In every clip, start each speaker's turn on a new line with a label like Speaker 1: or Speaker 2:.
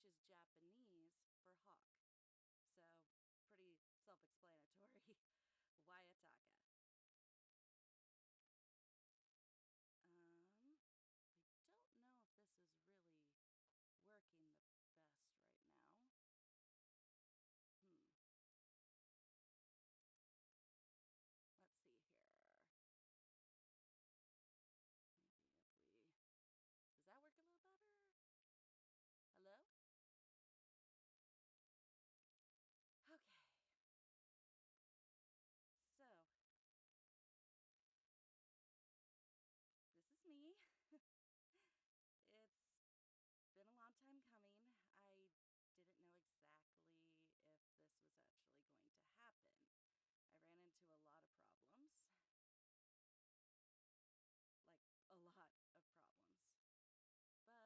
Speaker 1: which is Japanese for hawk. So, pretty self explanatory. Wayataka. I don't know if this is really working the best right now. Hmm. Let's see here. Maybe if we. Does that work a little better? Hello? Okay. So, this is me. It's been a long time coming. I didn't know exactly if this was actually going to happen.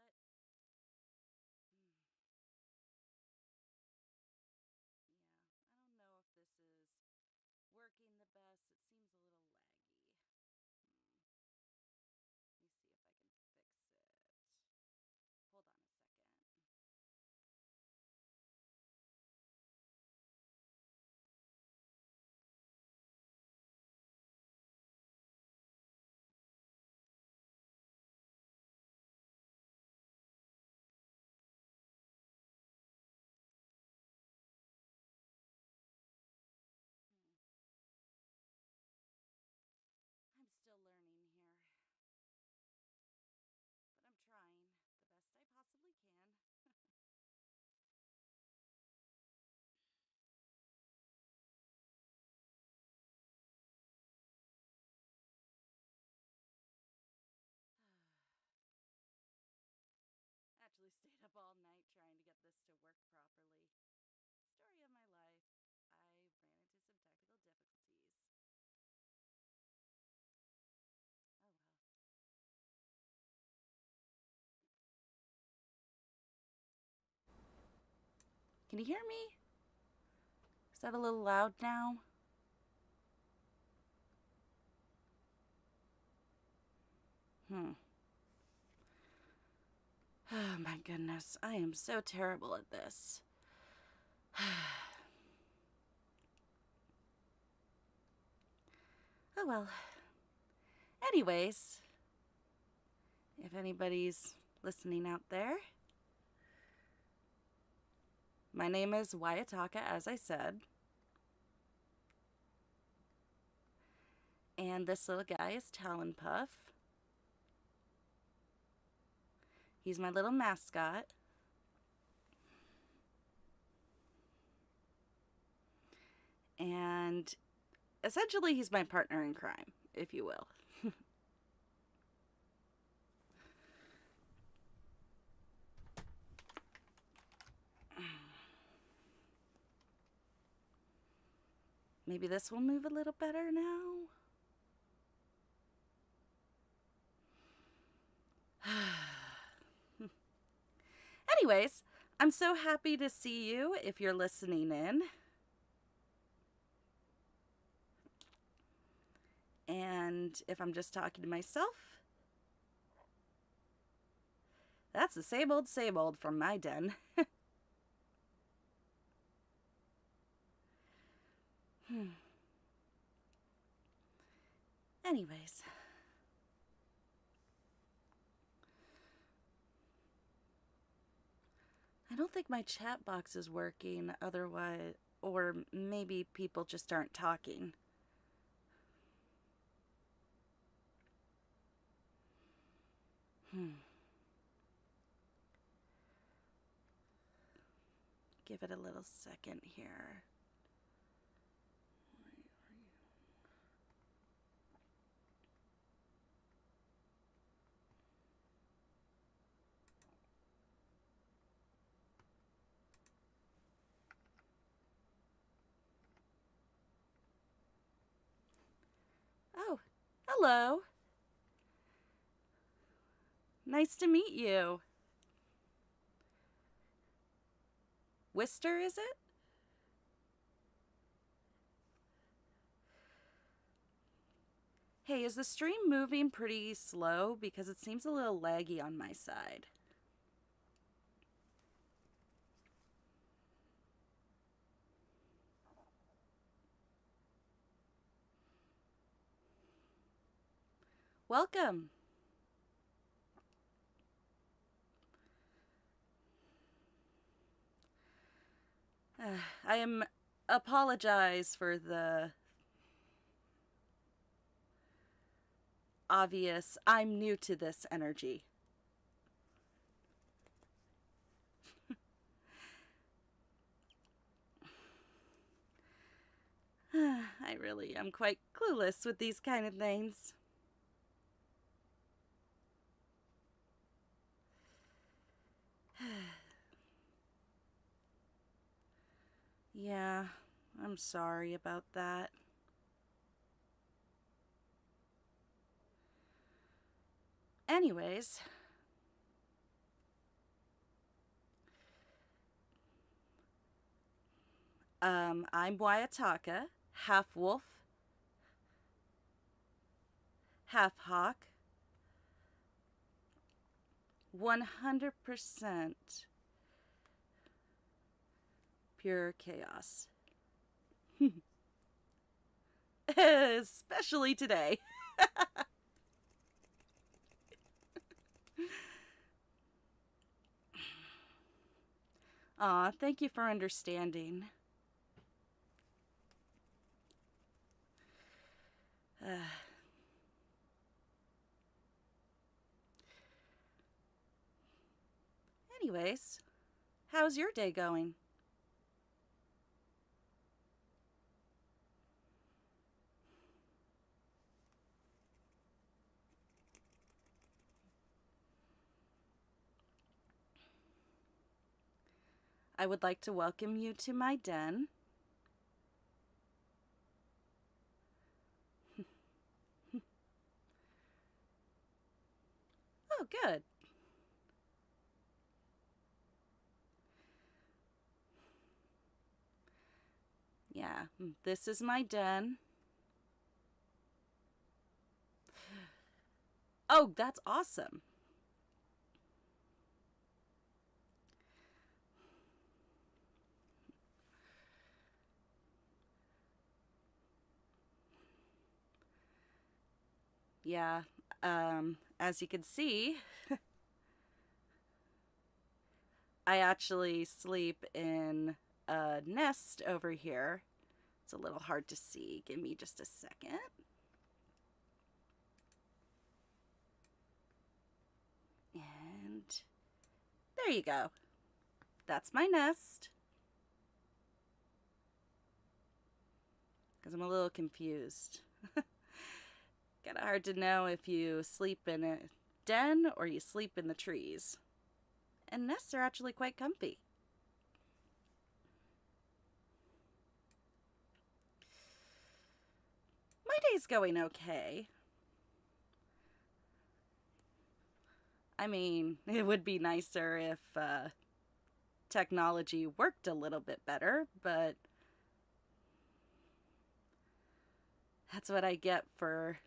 Speaker 1: I ran into a lot of problems, like a lot of problems. But, mm, yeah, I don't know if this is working the best. It seems a little laggy. Hmm. Let me see if I can fix it. Hold on a second. Hmm. I'm still learning here, but I'm trying the best I possibly can. Actually stayed up all night trying to get this to work properly. Story of my life. I ran into some technical difficulties. Oh well. Can you hear me? Is that a little loud now? Hmm. Oh my goodness. I am so terrible at this. Oh well. Anyways, if anybody's listening out there, my name is Wayataka, as I said. And this little guy is Talon Puff. He's my little mascot. And essentially, he's my partner in crime, if you will. Maybe this will move a little better now. Anyways, I'm so happy to see you if you're listening in. And if I'm just talking to myself, that's the same old from my den. Anyways, I don't think my chat box is working otherwise, or maybe people just aren't talking. Give it a little second here. Oh, hello. Nice to meet you. Wister, is it? Hey, is the stream moving pretty slow? Because it seems a little laggy on my side. Welcome. I am apologize for the obvious I'm new to this energy. I really am quite clueless with these kind of things. Yeah, I'm sorry about that. Anyways, I'm Wayataka, half wolf, half hawk, 100% pure chaos. Especially today. Aw, thank you for understanding. Anyways, how's your day going? I would like to welcome you to my den. Oh, good. Yeah, this is my den. Oh, that's awesome. Yeah, as you can see, I actually sleep in a nest over here. It's a little hard to see. Give me just a second. And there you go. That's my nest. Because I'm a little confused. Kind of hard to know if you sleep in a den or you sleep in the trees. And nests are actually quite comfy. My day's going okay. I mean, it would be nicer if technology worked a little bit better, but that's what I get for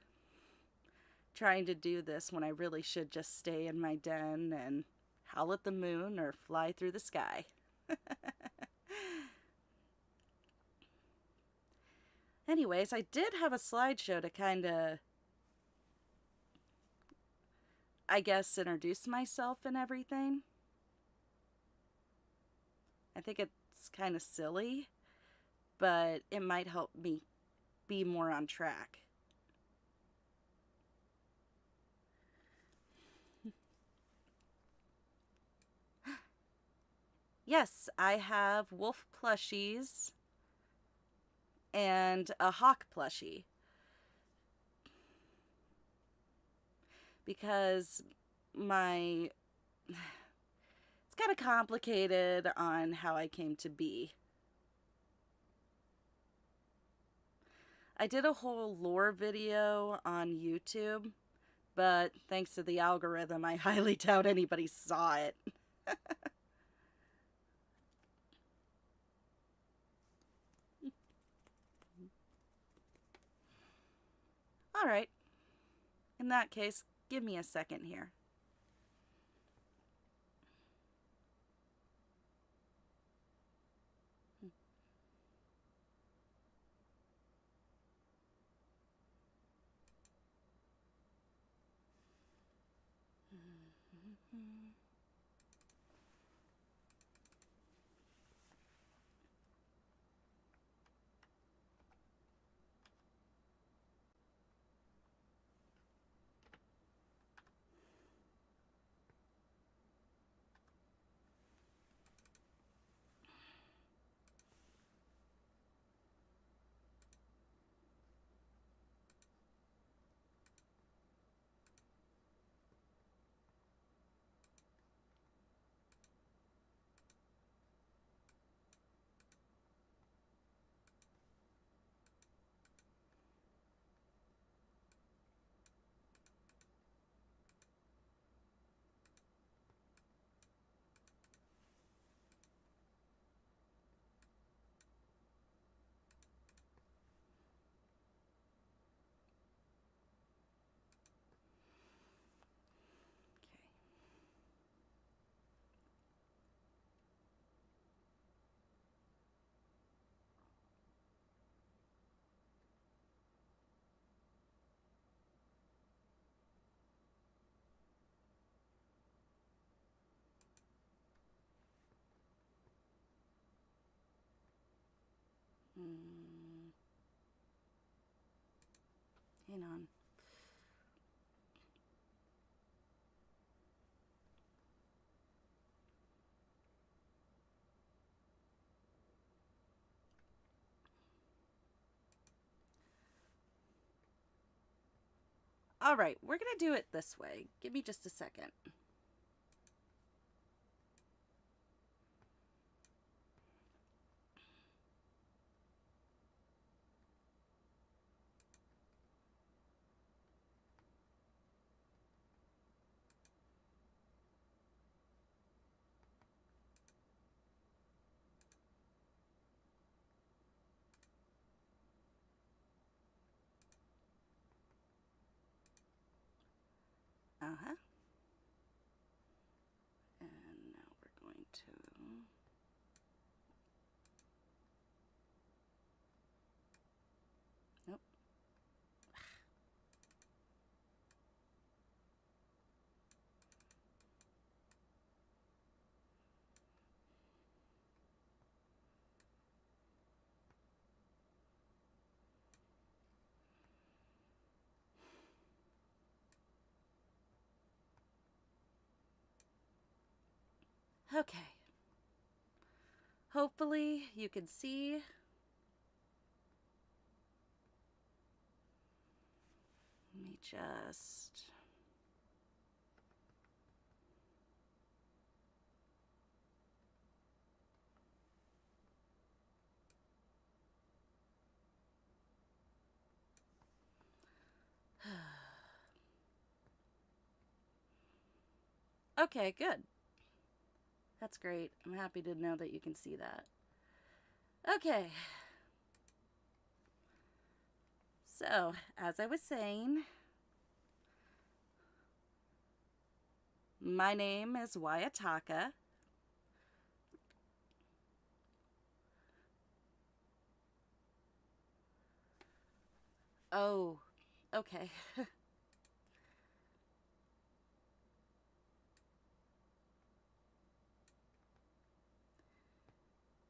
Speaker 1: trying to do this when I really should just stay in my den and howl at the moon or fly through the sky. Anyways, I did have a slideshow to kind of, I guess, introduce myself and everything. I think it's kind of silly, but it might help me be more on track. Yes, I have wolf plushies and a hawk plushie. Because my. It's kind of complicated on how I came to be. I did a whole lore video on YouTube, but thanks to the algorithm, I highly doubt anybody saw it. All right. In that case, give me a second here. Hang on. All right, we're going to do it this way. Give me just a second. Uh-huh. And now we're going to... Nope. Okay. Hopefully you can see. Let me just... Okay, good. That's great. I'm happy to know that you can see that. Okay. So, as I was saying, my name is Wayataka. Oh, okay.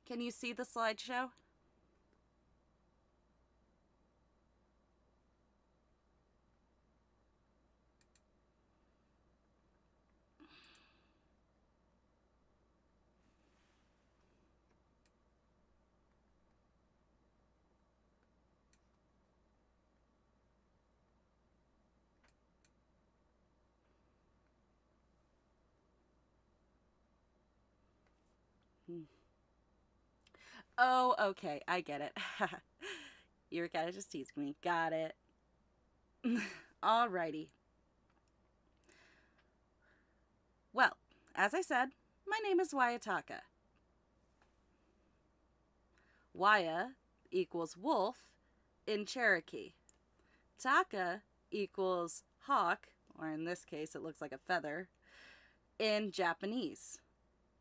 Speaker 1: Can you see the slideshow? Oh, okay. I get it. You were kind of just teasing me. Got it. Alrighty. Well, as I said, my name is Wayataka. Waya equals wolf in Cherokee. Taka equals hawk, or in this case it looks like a feather, in Japanese.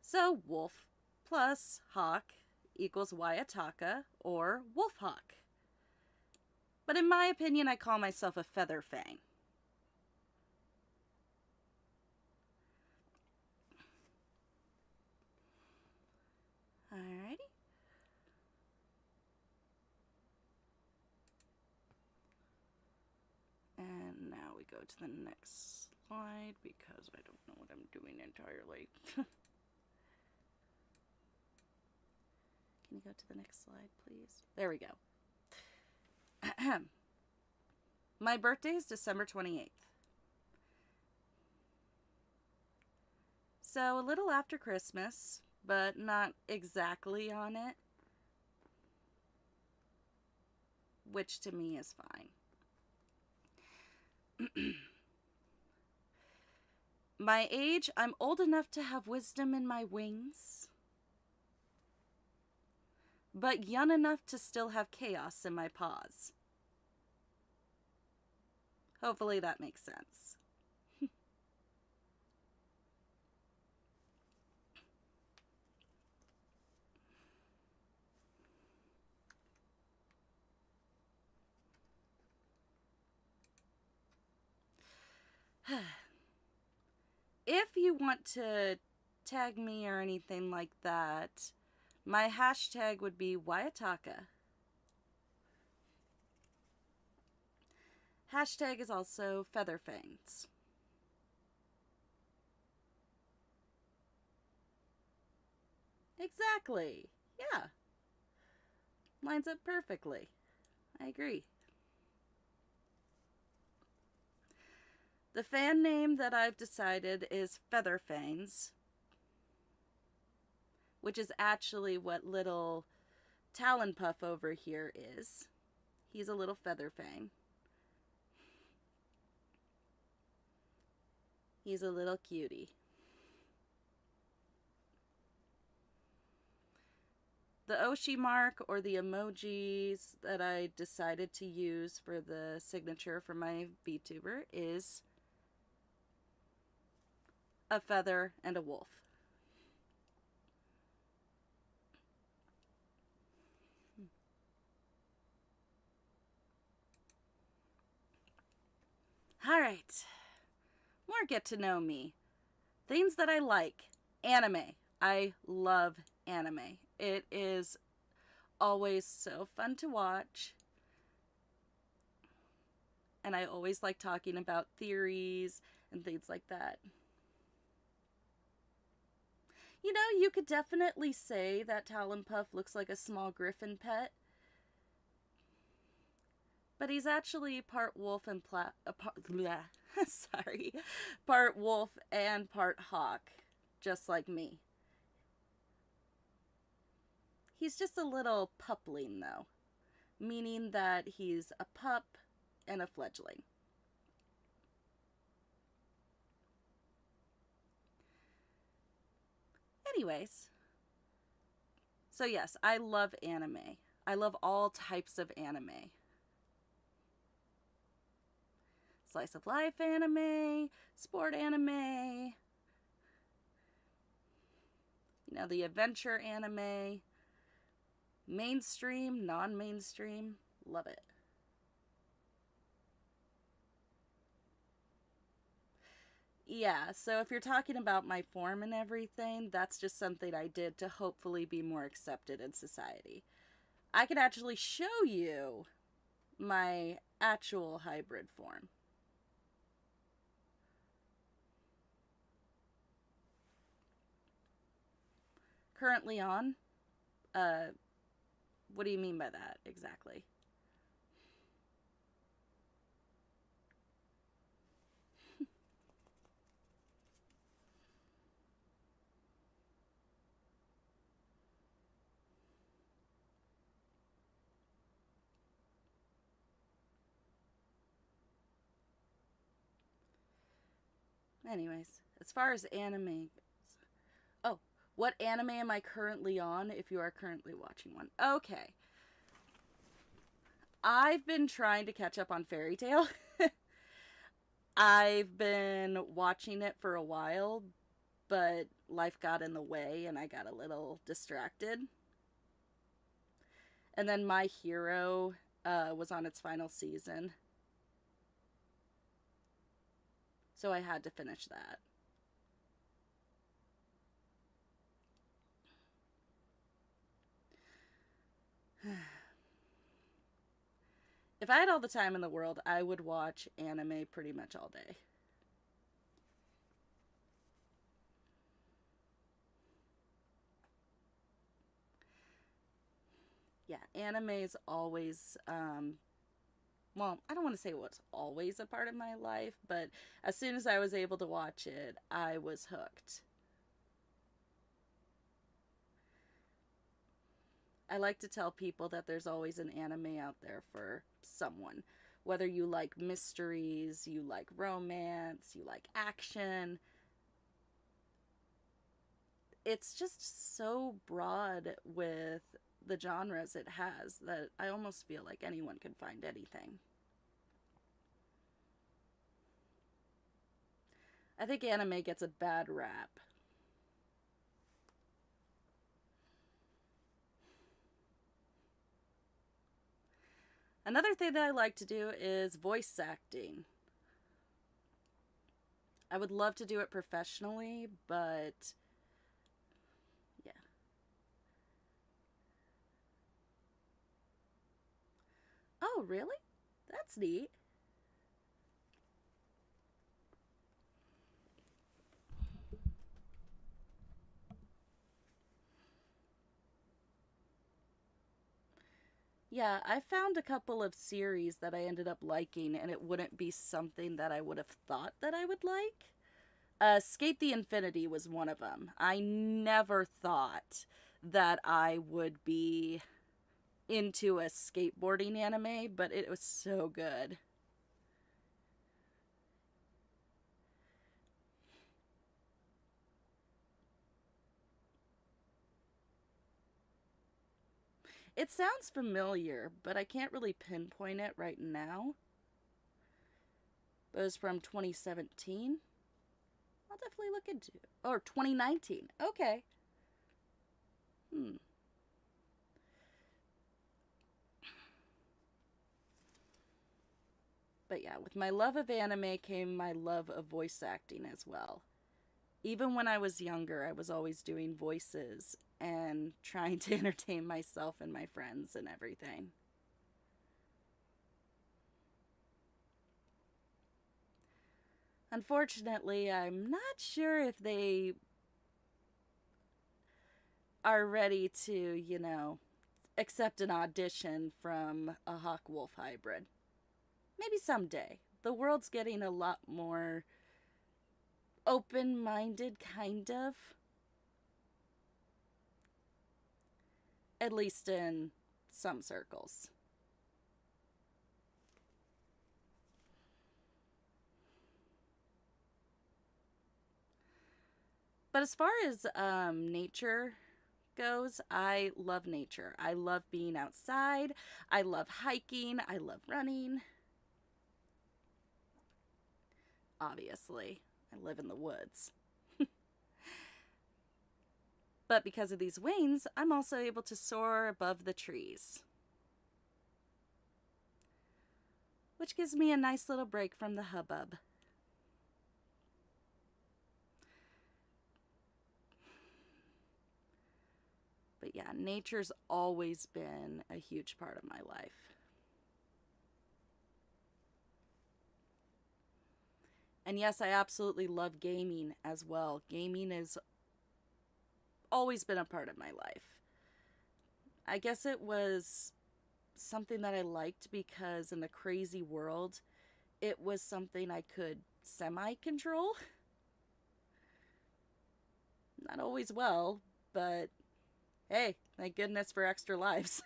Speaker 1: So wolf plus hawk equals Wayataka or wolf hawk. But in my opinion, I call myself a feather fang. we go to the next slide because I don't know what I'm doing entirely. Can you go to the next slide, please? There we go. My birthday is December 28th. So a little after Christmas, but not exactly on it, which to me is fine. My age, I'm old enough to have wisdom in my wings, but young enough to still have chaos in my paws. Hopefully that makes sense. If you want to tag me or anything like that, my hashtag would be Waiataka. Hashtag is also Featherfangs. Exactly. Yeah. Lines up perfectly. I agree. The fan name that I've decided is Featherfangs, which is actually what little Talonpuff over here is. He's a little Featherfang. He's a little cutie. The Oshi mark, or the emojis that I decided to use for the signature for my VTuber, is a feather and a wolf. Alright. More get to know me. Things that I like. Anime. I love anime. It is always so fun to watch. And I always like talking about theories and things like that. You know, you could definitely say that Talonpuff looks like a small griffin pet. But he's actually part wolf and part wolf and part hawk, just like me. He's just a little pupling, though, meaning that he's a pup and a fledgling. Anyways, so yes, I love anime. I love all types of anime. Slice of life anime, sport anime, you know, the adventure anime, mainstream, non-mainstream, love it. Yeah, so if you're talking about my form and everything, that's just something I did to hopefully be more accepted in society. I could actually show you my actual hybrid form. Currently on? What do you mean by that exactly? Anyways, as far as anime. Oh, what anime am I currently on if you are currently watching one? Okay. I've been trying to catch up on Fairy Tail. I've been watching it for a while, but life got in the way and I got a little distracted. And then My Hero was on its final season. So I had to finish that. If I had all the time in the world, I would watch anime pretty much all day. Yeah, anime is always, well, I don't want to say it was always a part of my life, but as soon as I was able to watch it, I was hooked. I like to tell people that there's always an anime out there for someone. Whether you like mysteries, you like romance, you like action, it's just so broad with the genres it has that I almost feel like anyone can find anything. I think anime gets a bad rap. Another thing that I like to do is voice acting. I would love to do it professionally, but yeah. Oh, really? That's neat. Yeah, I found a couple of series that I ended up liking, and it wouldn't be something that I would have thought that I would like. Skate the Infinity was one of them. I never thought that I would be into a skateboarding anime, but it was so good. It sounds familiar, but I can't really pinpoint it right now. It was from 2017. I'll definitely look into it. Or 2019. Okay. Hmm. But yeah, with my love of anime came my love of voice acting as well. Even when I was younger, I was always doing voices and trying to entertain myself and my friends and everything. Unfortunately, I'm not sure if they are ready to, accept an audition from a Hawk Wolf hybrid. Maybe someday. The world's getting a lot more open minded, kind of, at least in some circles. But as far as nature goes, I love nature. I love being outside. I love hiking. I love running. Obviously, I live in the woods. But because of these wings, I'm also able to soar above the trees, which gives me a nice little break from the hubbub. But yeah, nature's always been a huge part of my life. And yes, I absolutely love gaming as well. Gaming has always been a part of my life. I guess it was something that I liked because in the crazy world, it was something I could semi control. Not always well, but hey, thank goodness for extra lives.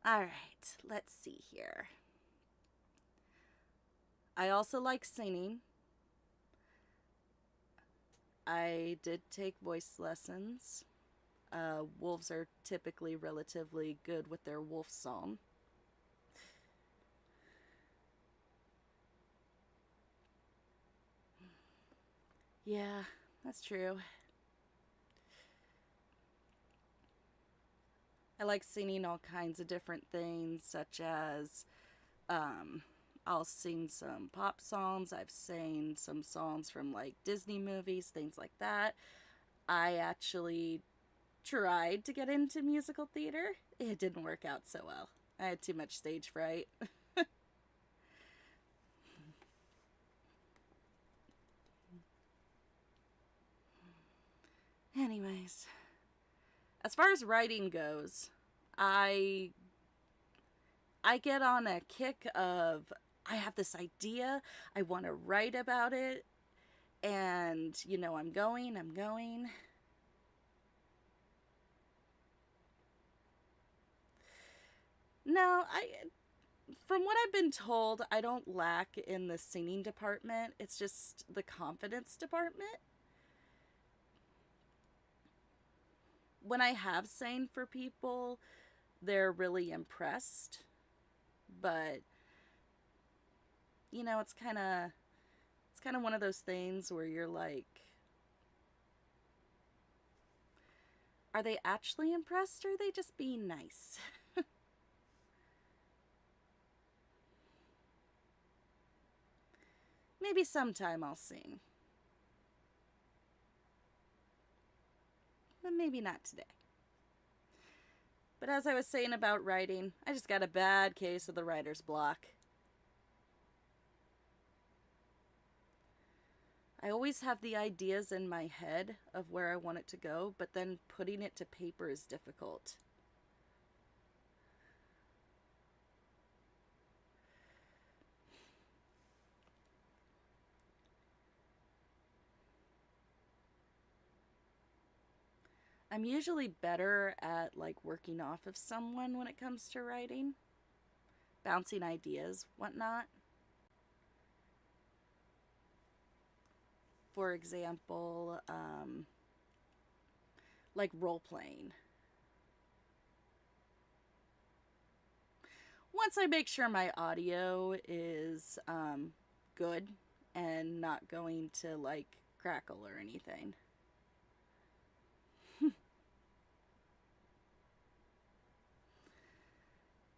Speaker 1: All right, let's see here. I also like singing. I did take voice lessons. Wolves are typically relatively good with their wolf song. Yeah, that's true. I like singing all kinds of different things, such as um, I'll sing some pop songs. I've sang some songs from like Disney movies, things like that. I actually tried to get into musical theater. It didn't work out so well. I had too much stage fright. Anyways, as far as writing goes, I I get on a kick of I have this idea, I want to write about it, and I'm going. No, I from what I've been told, I don't lack in the singing department. It's just the confidence department. When I have sang for people, they're really impressed, but it's kind of one of those things where you're like, are they actually impressed or are they just being nice? Maybe sometime I'll sing, but maybe not today. But as I was saying about writing, I just got a bad case of the writer's block. I always have the ideas in my head of where I want it to go, but then putting it to paper is difficult. I'm usually better at like working off of someone when it comes to writing, bouncing ideas, whatnot. For example, like role playing. Once I make sure my audio is good and not going to like crackle or anything.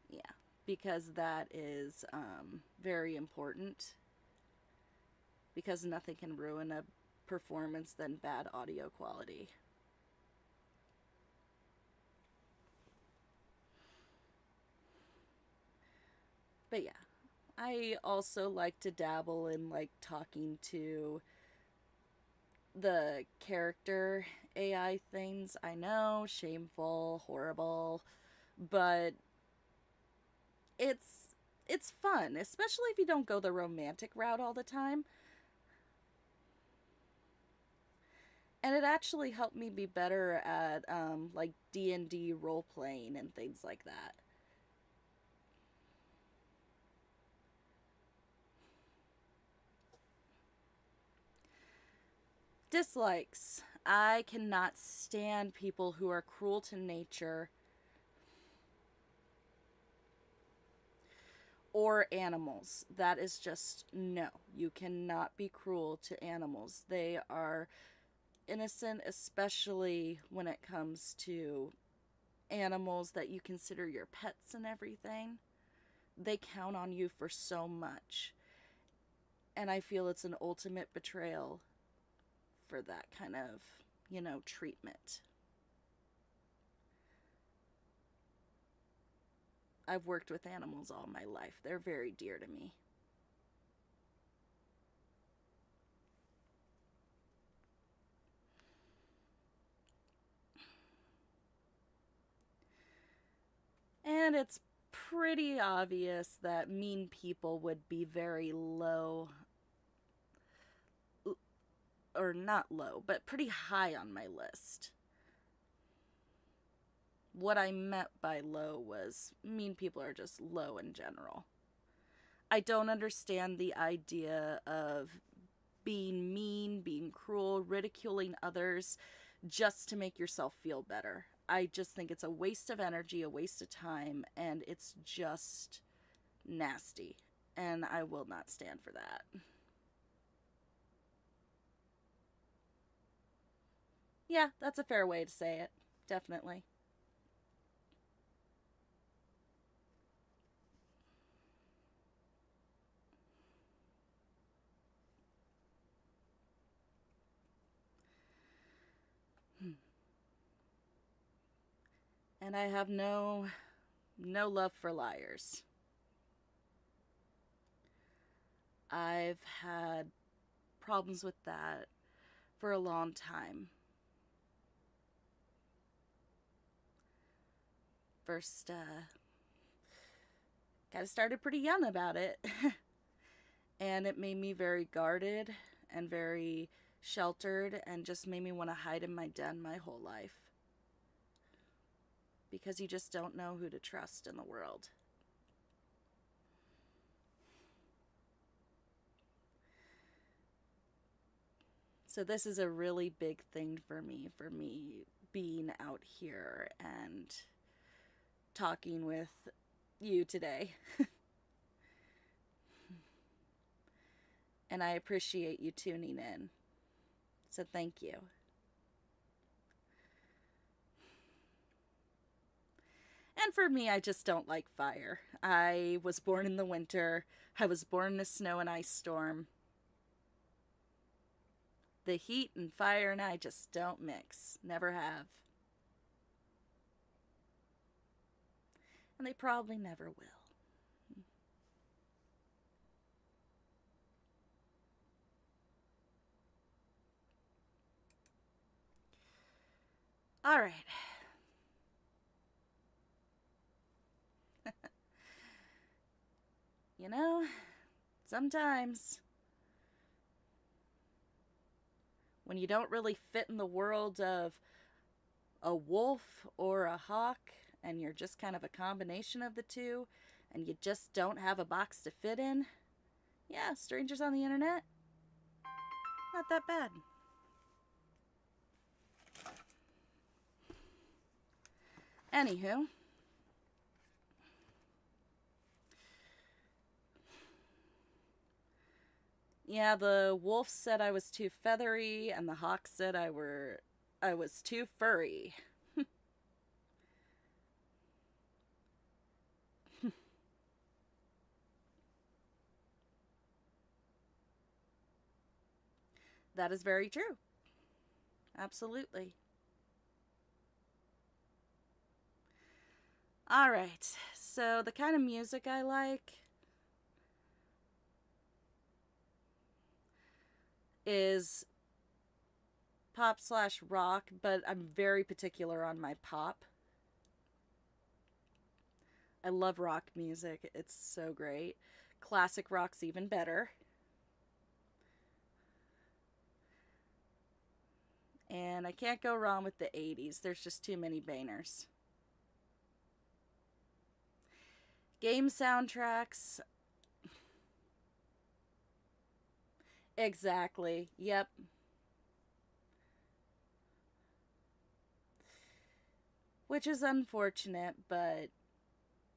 Speaker 1: Yeah, because that is very important. Because nothing can ruin a performance than bad audio quality. But yeah, I also like to dabble in like talking to the character AI things. I know, shameful, horrible, but it's it's fun, especially if you don't go the romantic route all the time. And it actually helped me be better at like D&D role playing and things like that. Dislikes. I cannot stand people who are cruel to nature or animals. That is just no. You cannot be cruel to animals. They are innocent, especially when it comes to animals that you consider your pets and everything. They count on you for so much. And I feel it's an ultimate betrayal for that kind of, treatment. I've worked with animals all my life. They're very dear to me. And it's pretty obvious that mean people would be very low, or not low, but pretty high on my list. What I meant by low was mean people are just low in general. I don't understand the idea of being mean, being cruel, ridiculing others just to make yourself feel better. I just think it's a waste of energy, a waste of time, and it's just nasty. And I will not stand for that. Yeah, that's a fair way to say it. Definitely. And I have no love for liars. I've had problems with that for a long time. First, kind of started pretty young about it. And it made me very guarded and very sheltered and just made me want to hide in my den my whole life. Because you just don't know who to trust in the world. So this is a really big thing for me being out here and talking with you today. And I appreciate you tuning in. So thank you. And for me, I just don't like fire. I was born in the winter. I was born in a snow and ice storm. The heat and fire and I just don't mix. Never have. And they probably never will. All right. You know, sometimes when you don't really fit in the world of a wolf or a hawk and you're just kind of a combination of the two and you just don't have a box to fit in, yeah, strangers on the internet, not that bad. Anywho, yeah, the wolf said I was too feathery and the hawk said I was too furry. That is very true. Absolutely. All right. So the kind of music I like is pop slash rock, but I'm very particular on my pop. I love rock music. It's so great. Classic rock's even better. And I can't go wrong with the 80s. There's just too many bangers. Game soundtracks. Exactly. Yep. Which is unfortunate, but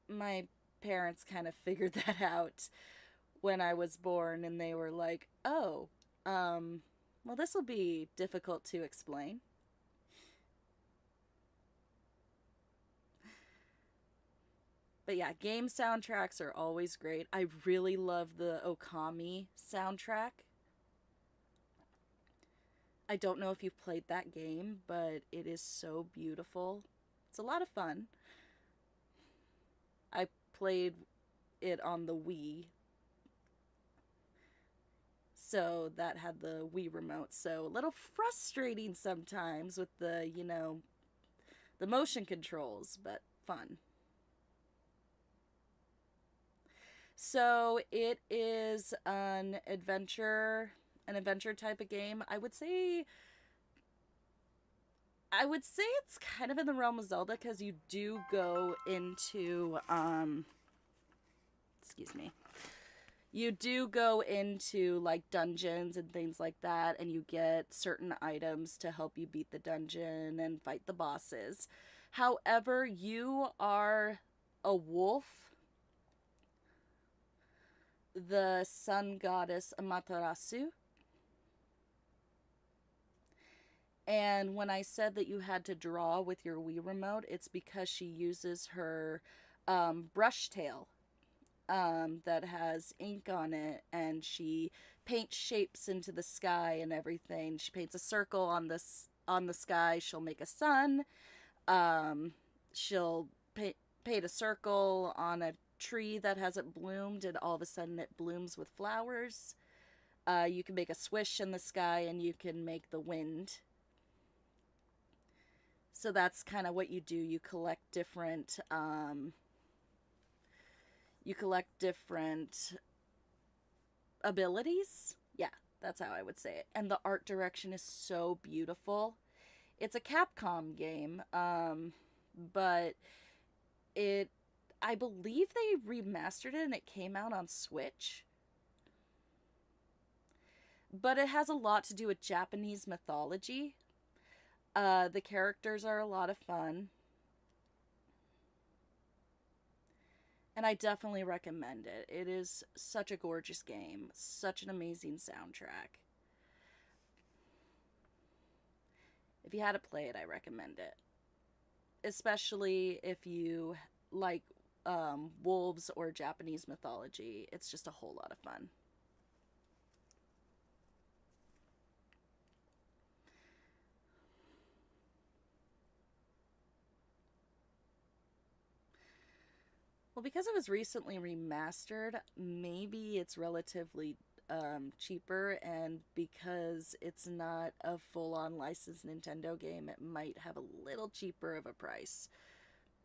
Speaker 1: my parents kind of figured that out when I was born, and they were like, oh, well, this will be difficult to explain. But yeah, game soundtracks are always great. I really love the Okami soundtrack. I don't know if you've played that game, but it is so beautiful. It's a lot of fun. I played it on the Wii, so that had the Wii remote. So a little frustrating sometimes with the motion controls, but fun. So it is an adventure type of game. I would say it's kind of in the realm of Zelda because you do go into excuse me. You do go into like dungeons and things like that, and you get certain items to help you beat the dungeon and fight the bosses. However, you are a wolf, the sun goddess Amaterasu. And when I said that you had to draw with your Wii remote, it's because she uses her brush tail that has ink on it, and she paints shapes into the sky and everything. She paints a circle on the sky. She'll make a sun. Um, she'll paint a circle on a tree that hasn't bloomed, and all of a sudden it blooms with flowers. You can make a swish in the sky, and you can make the wind. So that's kind of what you do. You collect different abilities. Yeah, that's how I would say it. And the art direction is so beautiful. It's a Capcom game, but it I believe they remastered it and it came out on Switch. But it has a lot to do with Japanese mythology. The characters are a lot of fun. And I definitely recommend it. It is such a gorgeous game, such an amazing soundtrack. If you had to play it, I recommend it. Especially if you like wolves or Japanese mythology. It's just a whole lot of fun. Well, because it was recently remastered, maybe it's relatively cheaper, and because it's not a full on licensed Nintendo game, it might have a little cheaper of a price.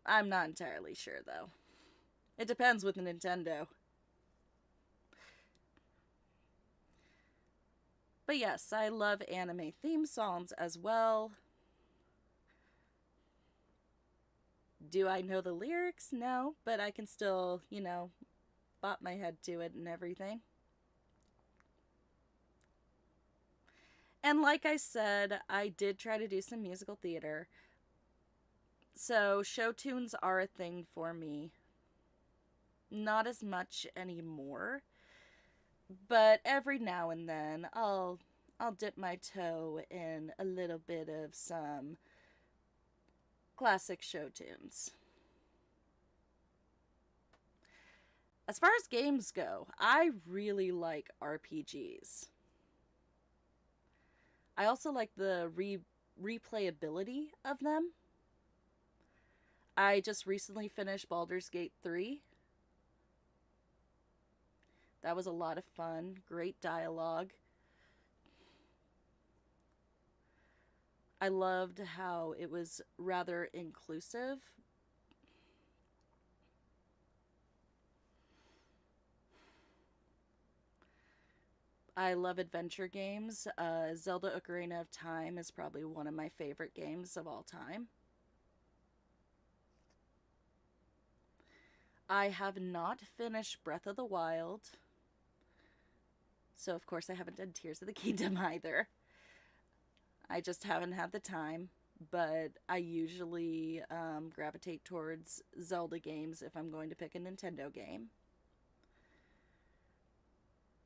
Speaker 1: I'm not entirely sure, though. It depends with Nintendo. But yes, I love anime theme songs as well. Do I know the lyrics? No, but I can still, bop my head to it and everything. And like I said, I did try to do some musical theater. So show tunes are a thing for me. Not as much anymore, but every now and then I'll dip my toe in a little bit of some classic show tunes. As far as games go, I really like RPGs. I also like the replayability of them. I just recently finished Baldur's Gate 3. That was a lot of fun. Great dialogue. I loved how it was rather inclusive. I love adventure games. Zelda Ocarina of Time is probably one of my favorite games of all time. I have not finished Breath of the Wild, so of course I haven't done Tears of the Kingdom either. I just haven't had the time, but I usually gravitate towards Zelda games if I'm going to pick a Nintendo game.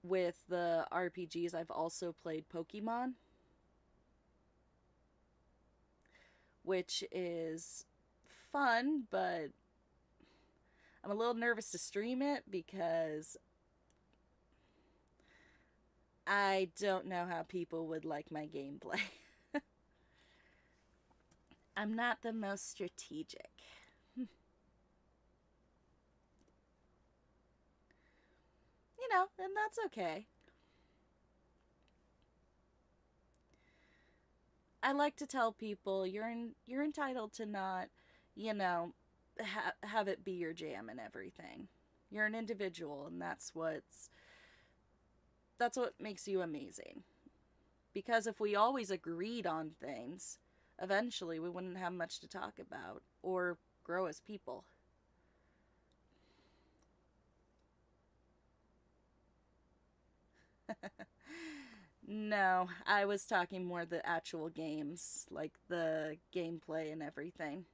Speaker 1: With the RPGs, I've also played Pokemon, which is fun, but I'm a little nervous to stream it because I don't know how people would like my gameplay. I'm not the most strategic. And that's okay. I like to tell people you're entitled to not, you know, have it be your jam and everything. You're an individual, and that's what makes you amazing. Because if we always agreed on things, eventually we wouldn't have much to talk about or grow as people. No, I was talking more the actual games, like the gameplay and everything.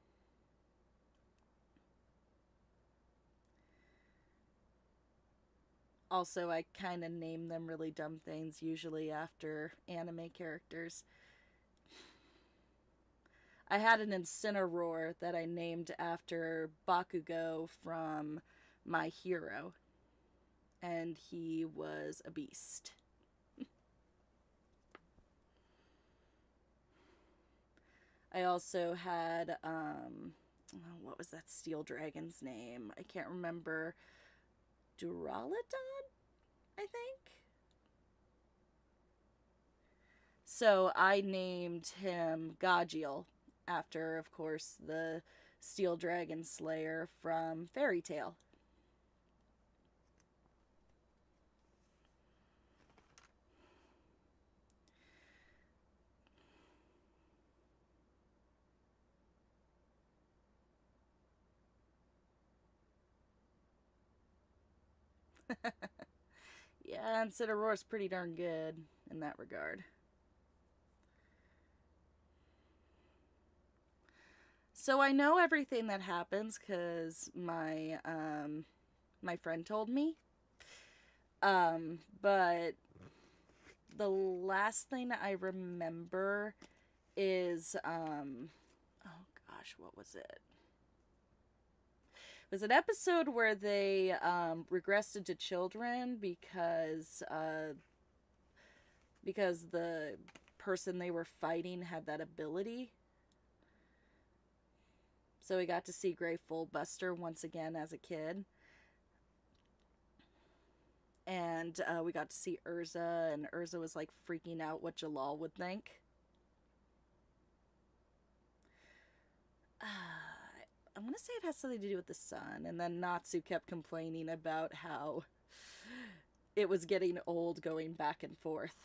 Speaker 1: Also, I kind of name them really dumb things, usually after anime characters. I had an Incineroar that I named after Bakugo from My Hero, and he was a beast. I also had Oh, what was that steel dragon's name? I can't remember. Duraludon, I think. So I named him Gajiel after, of course, the steel dragon slayer from Fairy Tale. Yeah, and Incineroar's pretty darn good in that regard. So I know everything that happens because my friend told me. But the last thing I remember is oh gosh, what was it? It was an episode where they regressed into children because the person they were fighting had that ability. So we got to see Grateful Buster once again as a kid. And we got to see Urza, and Urza was like freaking out what Jalal would think. I'm gonna say it has something to do with the sun, and then Natsu kept complaining about how it was getting old going back and forth.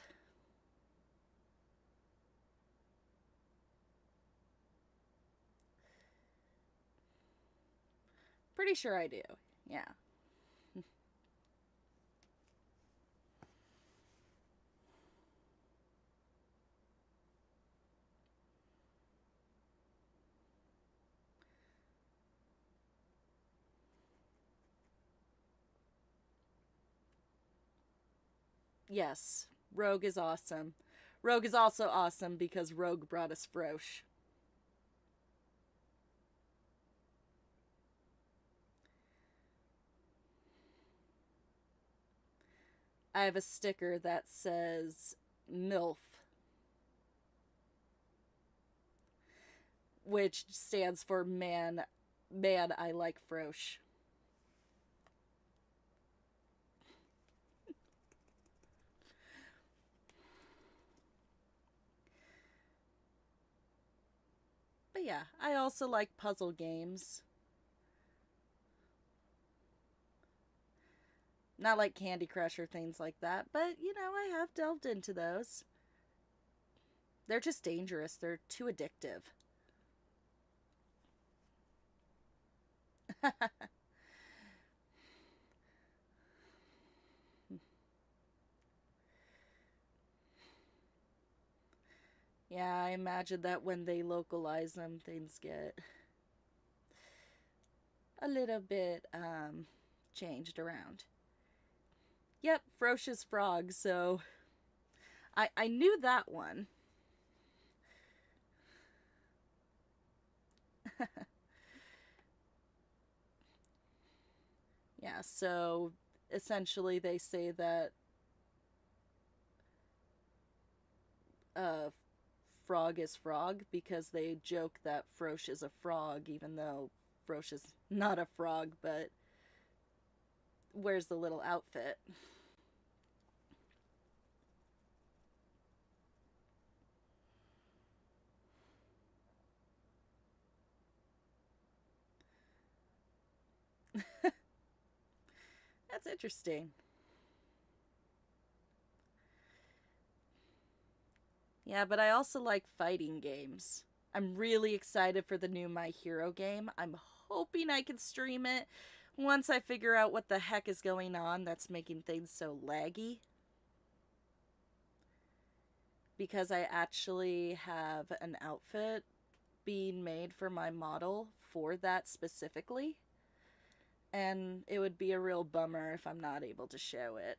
Speaker 1: Pretty sure I do. Yeah. Yes. Rogue is awesome. Rogue is also awesome because Rogue brought us Frosh. I have a sticker that says MILF, which stands for man, I like Frosh. But yeah, I also like puzzle games. Not like Candy Crush or things like that, but you know, I have delved into those. They're just dangerous, they're too addictive. Yeah, I imagine that when they localize them, things get a little bit changed around. Yep, Ferocious Frog, so I knew that one. Yeah, so essentially they say that uh, Frog is Frog because they joke that Frosh is a frog, even though Frosh is not a frog, but wears the little outfit. That's interesting. Yeah, but I also like fighting games. I'm really excited for the new My Hero game. I'm hoping I can stream it once I figure out what the heck is going on that's making things so laggy. Because I actually have an outfit being made for my model for that specifically. And it would be a real bummer if I'm not able to show it.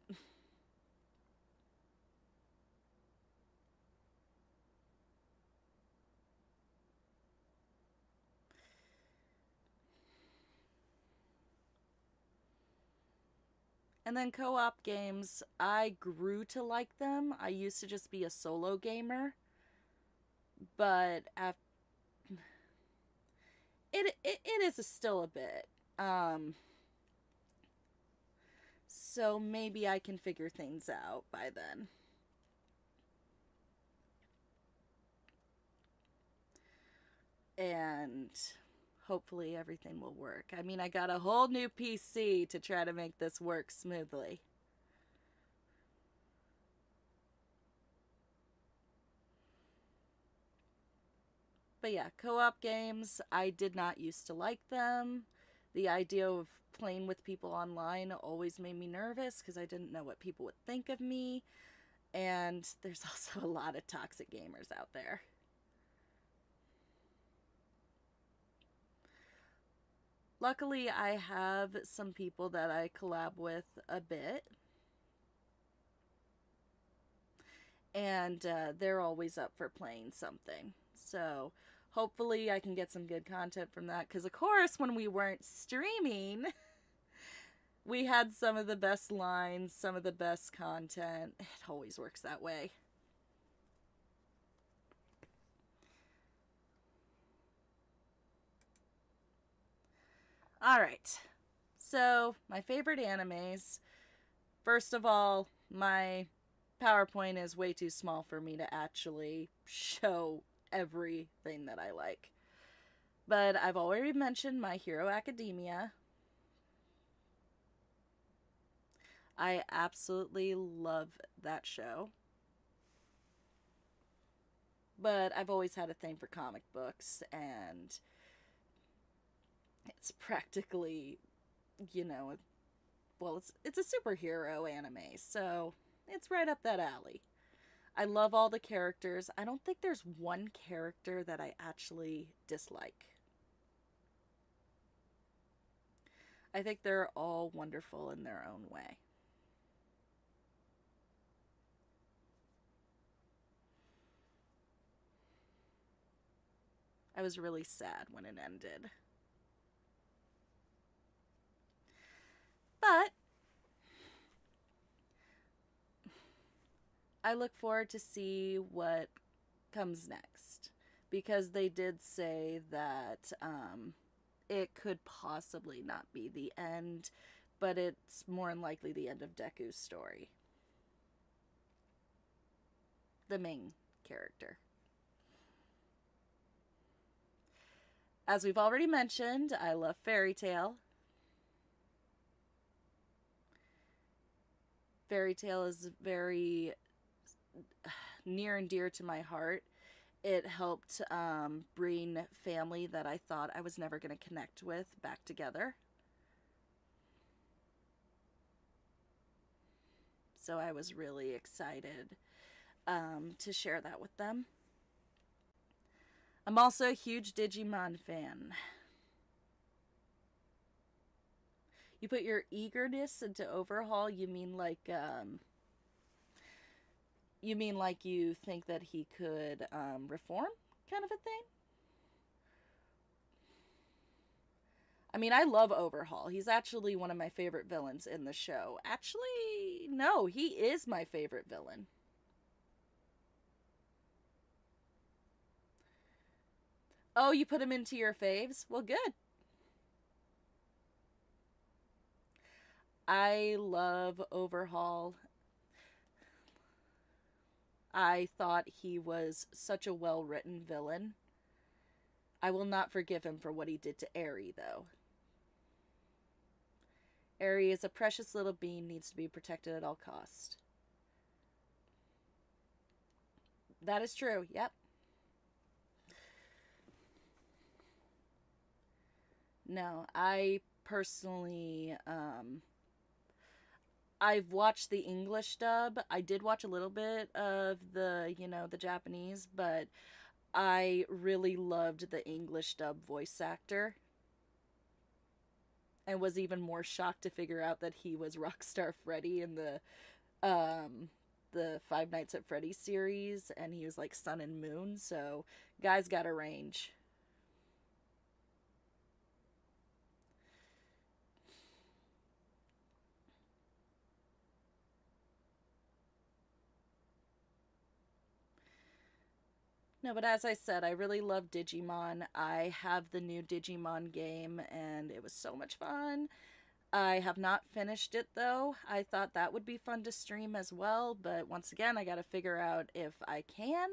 Speaker 1: And then co op games, I grew to like them. I used to just be a solo gamer, but it is still a bit. So maybe I can figure things out by then. And hopefully everything will work. I mean, I got a whole new PC to try to make this work smoothly. But yeah, co op games, I did not used to like them. The idea of playing with people online always made me nervous because I didn't know what people would think of me. And there's also a lot of toxic gamers out there. Luckily, I have some people that I collab with a bit, and they're always up for playing something. So hopefully, I can get some good content from that. Because, of course, when we weren't streaming, we had some of the best lines, some of the best content. It always works that way. All right. So, my favorite animes. First of all, my PowerPoint is way too small for me to actually show everything that I like. But I've already mentioned My Hero Academia. I absolutely love that show. But I've always had a thing for comic books, and it's practically, you know, well, it's a superhero anime, so it's right up that alley. I love all the characters. I don't think there's one character that I actually dislike. I think they're all wonderful in their own way. I was really sad when it ended. But I look forward to see what comes next because they did say that it could possibly not be the end, but it's more than likely the end of Deku's story. The main character. As we've already mentioned, I love Fairy Tail. Fairy Tail is very near and dear to my heart. It helped bring family that I thought I was never going to connect with back together. So I was really excited to share that with them. I'm also a huge Digimon fan. You put your eagerness into Overhaul, you mean like you think that he could reform, kind of a thing? I mean, I love Overhaul. He's actually one of my favorite villains in the show. Actually, no, he is my favorite villain. Oh, you put him into your faves? Well, good. I love Overhaul. I thought he was such a well written villain. I will not forgive him for what he did to Eri, though. Eri is a precious little being, needs to be protected at all cost. That is true, yep. No, I personally, I've watched the English dub. I did watch a little bit of the Japanese, but I really loved the English dub voice actor and was even more shocked to figure out that he was Rockstar Freddy in the Five Nights at Freddy's series, and he was like Sun and Moon, so guys got a range. No, but as I said, I really love Digimon. I have the new Digimon game, and it was so much fun. I have not finished it though. I thought that would be fun to stream as well, but once again, I gotta figure out if I can.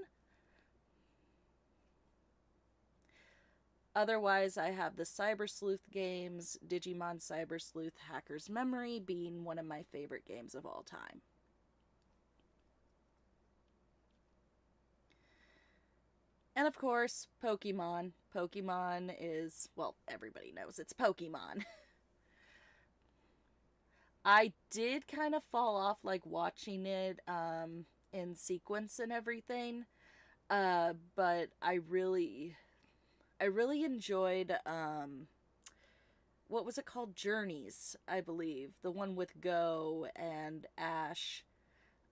Speaker 1: Otherwise, I have the Cyber Sleuth games, Digimon Cyber Sleuth Hacker's Memory being one of my favorite games of all time. And of course, Pokemon. Pokemon is, well, everybody knows it's Pokemon. I did kind of fall off like watching it in sequence and everything. But I really enjoyed what was it called? Journeys, I believe. The one with Go and Ash.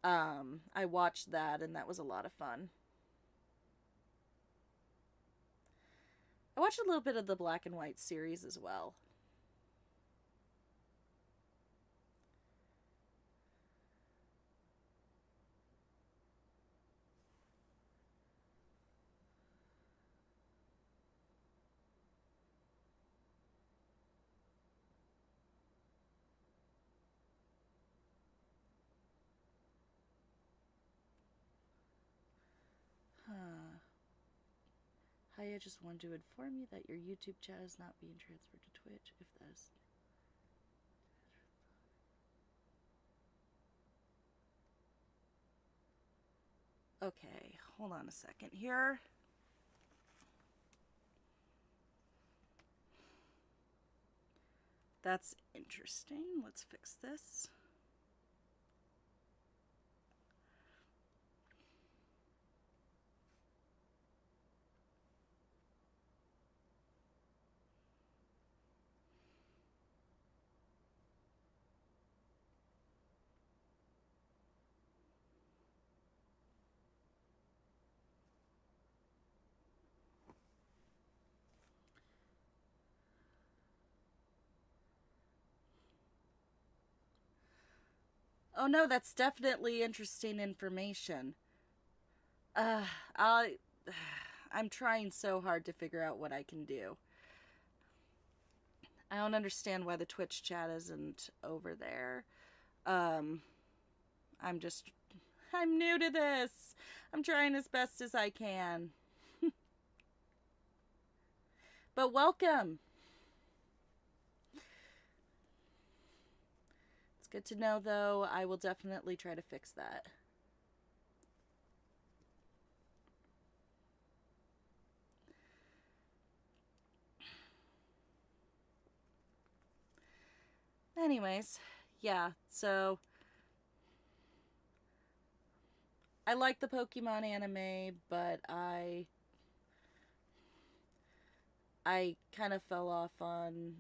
Speaker 1: I watched that and that was a lot of fun. I watched a little bit of the Black and White series as well. Huh. Hi, I just wanted to inform you that your YouTube chat is not being transferred to Twitch, if that is. Okay, hold on a second here. That's interesting. Let's fix this. Oh no, that's definitely interesting information. Uh, I, I'm trying so hard to figure out what I can do. I don't understand why the Twitch chat isn't over there. Um, I'm just, I'm new to this. I'm trying as best as I can. But welcome. It's good to know, though. I will definitely try to fix that. Anyways, yeah, so I like the Pokemon anime, but I kind of fell off on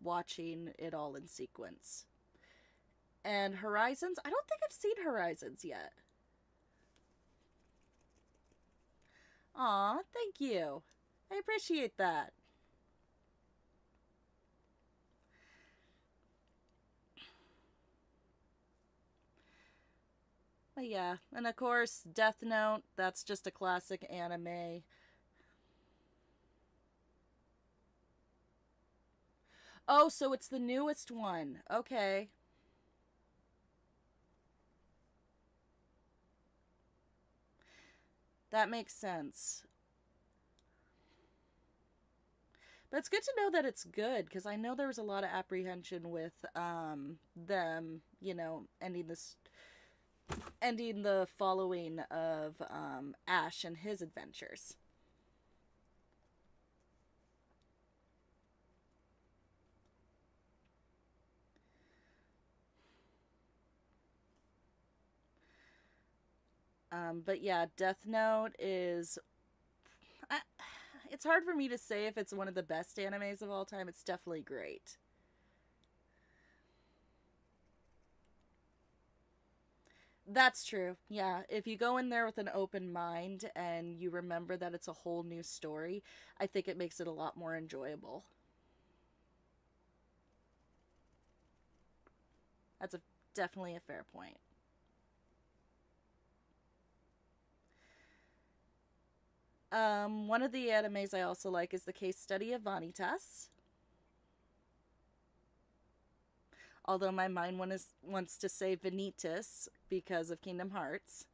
Speaker 1: watching it all in sequence. And Horizons, I don't think I've seen Horizons yet. Aw, thank you. I appreciate that. But yeah, and of course, Death Note, that's just a classic anime. Oh, so it's the newest one. Okay. That makes sense. But it's good to know that it's good because I know there was a lot of apprehension with them, ending the following of Ash and his adventures. But yeah, Death Note is. I, it's hard for me to say if it's one of the best animes of all time. It's definitely great. That's true. Yeah, if you go in there with an open mind and you remember that it's a whole new story, I think it makes it a lot more enjoyable. That's definitely a fair point. One of the animes I also like is the case study of Vanitas. Although my mind wants to say Vanitas because of Kingdom Hearts.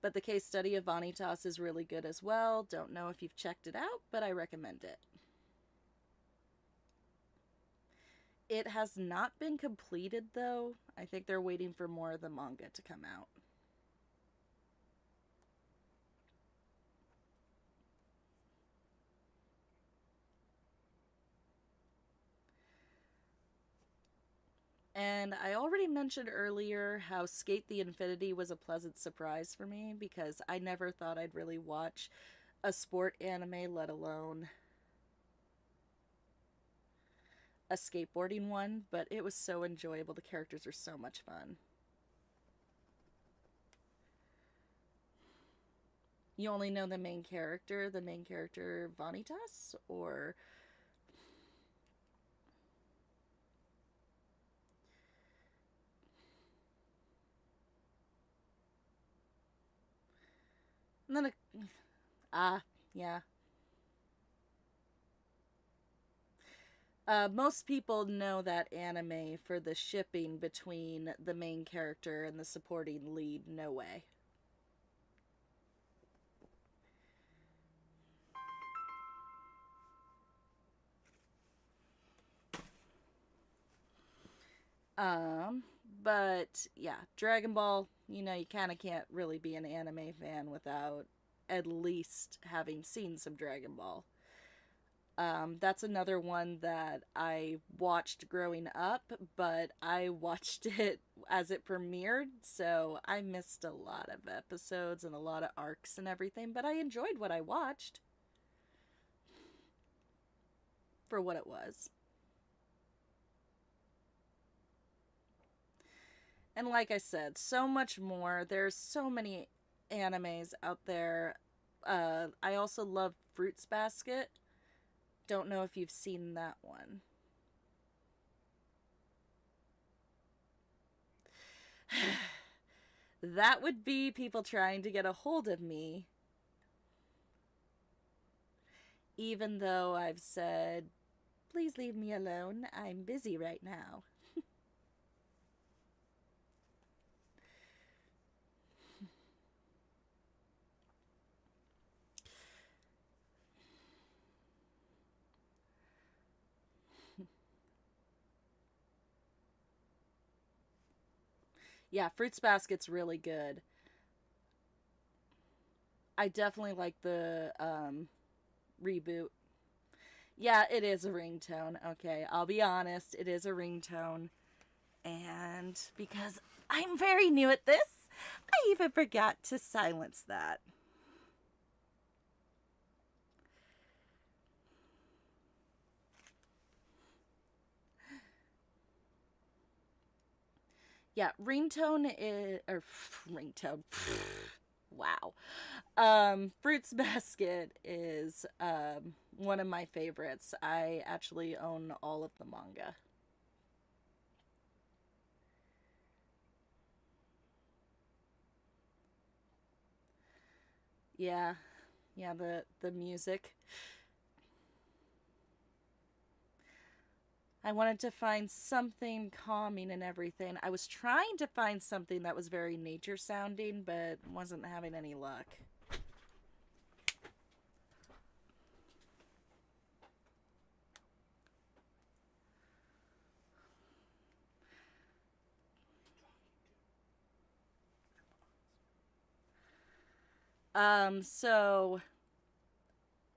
Speaker 1: But the case study of Vanitas is really good as well. Don't know if you've checked it out, but I recommend it. It has not been completed though. I think they're waiting for more of the manga to come out. And I already mentioned earlier how Skate the Infinity was a pleasant surprise for me because I never thought I'd really watch a sport anime, let alone a skateboarding one, but it was so enjoyable. The characters are so much fun. You only know the main character Vanitas, or and then yeah. Most people know that anime for the shipping between the main character and the supporting lead. No way. Um, but yeah, Dragon Ball, you kind of can't really be an anime fan without at least having seen some Dragon Ball. That's another one that I watched growing up, but I watched it as it premiered, so I missed a lot of episodes and a lot of arcs and everything, but I enjoyed what I watched for what it was. And like I said, so much more. There's so many animes out there. I also love Fruits Basket. Don't know if you've seen that one. That would be people trying to get a hold of me, even though I've said, please leave me alone. I'm busy right now. Yeah, Fruits Basket's really good. I definitely like the reboot. Yeah, it is a ringtone. Okay, I'll be honest, it is a ringtone. And because I'm very new at this, I even forgot to silence that. Yeah, ringtone is or ringtone. Wow. Fruits Basket is one of my favorites. I actually own all of the manga. Yeah, yeah. The music. I wanted to find something calming and everything. I was trying to find something that was very nature sounding, but wasn't having any luck. So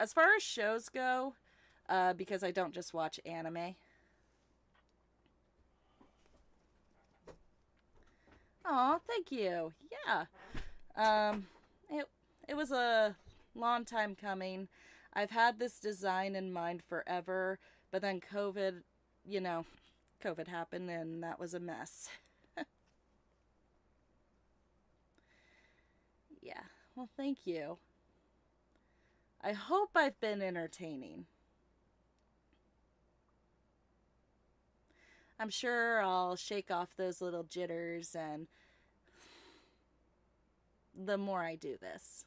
Speaker 1: as far as shows go, because I don't just watch anime. Oh, thank you. Yeah. Um, it it was a long time coming. I've had this design in mind forever, but then you know, COVID happened and that was a mess. Yeah. Well, thank you. I hope I've been entertaining. I'm sure I'll shake off those little jitters and the more I do this.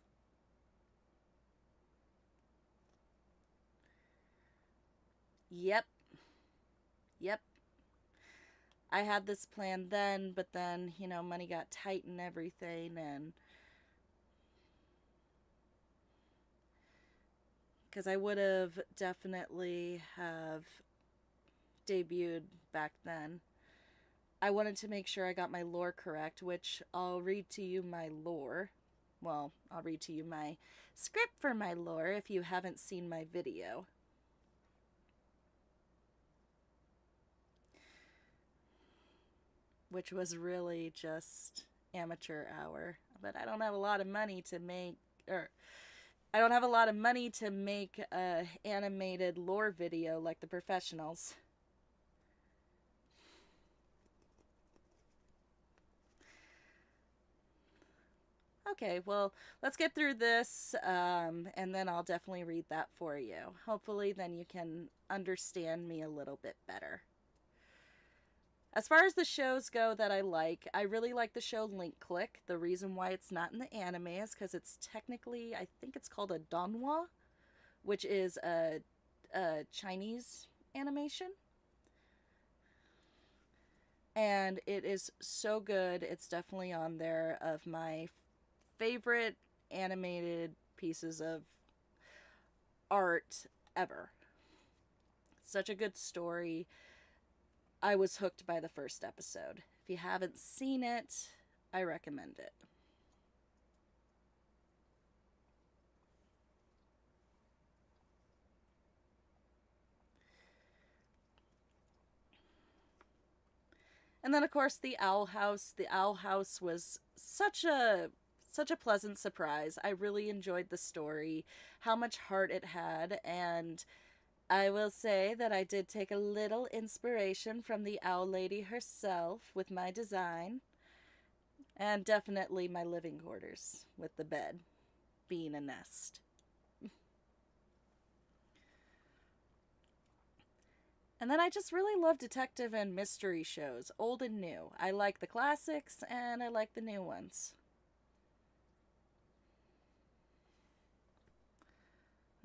Speaker 1: Yep. Yep. I had this plan then, but then, money got tight and everything, and because I would have definitely have debuted back then. I wanted to make sure I got my lore correct, which I'll read to you my lore. Well, I'll read to you my script for my lore if you haven't seen my video. Which was really just amateur hour. But I don't have a lot of money to make, or I don't have a lot of money to make a animated lore video like the professionals. Okay, well, let's get through this, and then I'll definitely read that for you. Hopefully, then you can understand me a little bit better. As far as the shows go that I really like the show Link Click. The reason why it's not in the anime is because it's technically, I think it's called a donghua, which is a Chinese animation. And it is so good. It's definitely on there of my favorite animated pieces of art ever. Such a good story. I was hooked by the first episode. If you haven't seen it, I recommend it. And then of course the Owl House. The Owl House was such a pleasant surprise. I really enjoyed the story, how much heart it had, and I will say that I did take a little inspiration from the Owl Lady herself with my design, and definitely my living quarters with the bed being a nest. And then I just really love detective and mystery shows, old and new. I like the classics and I like the new ones.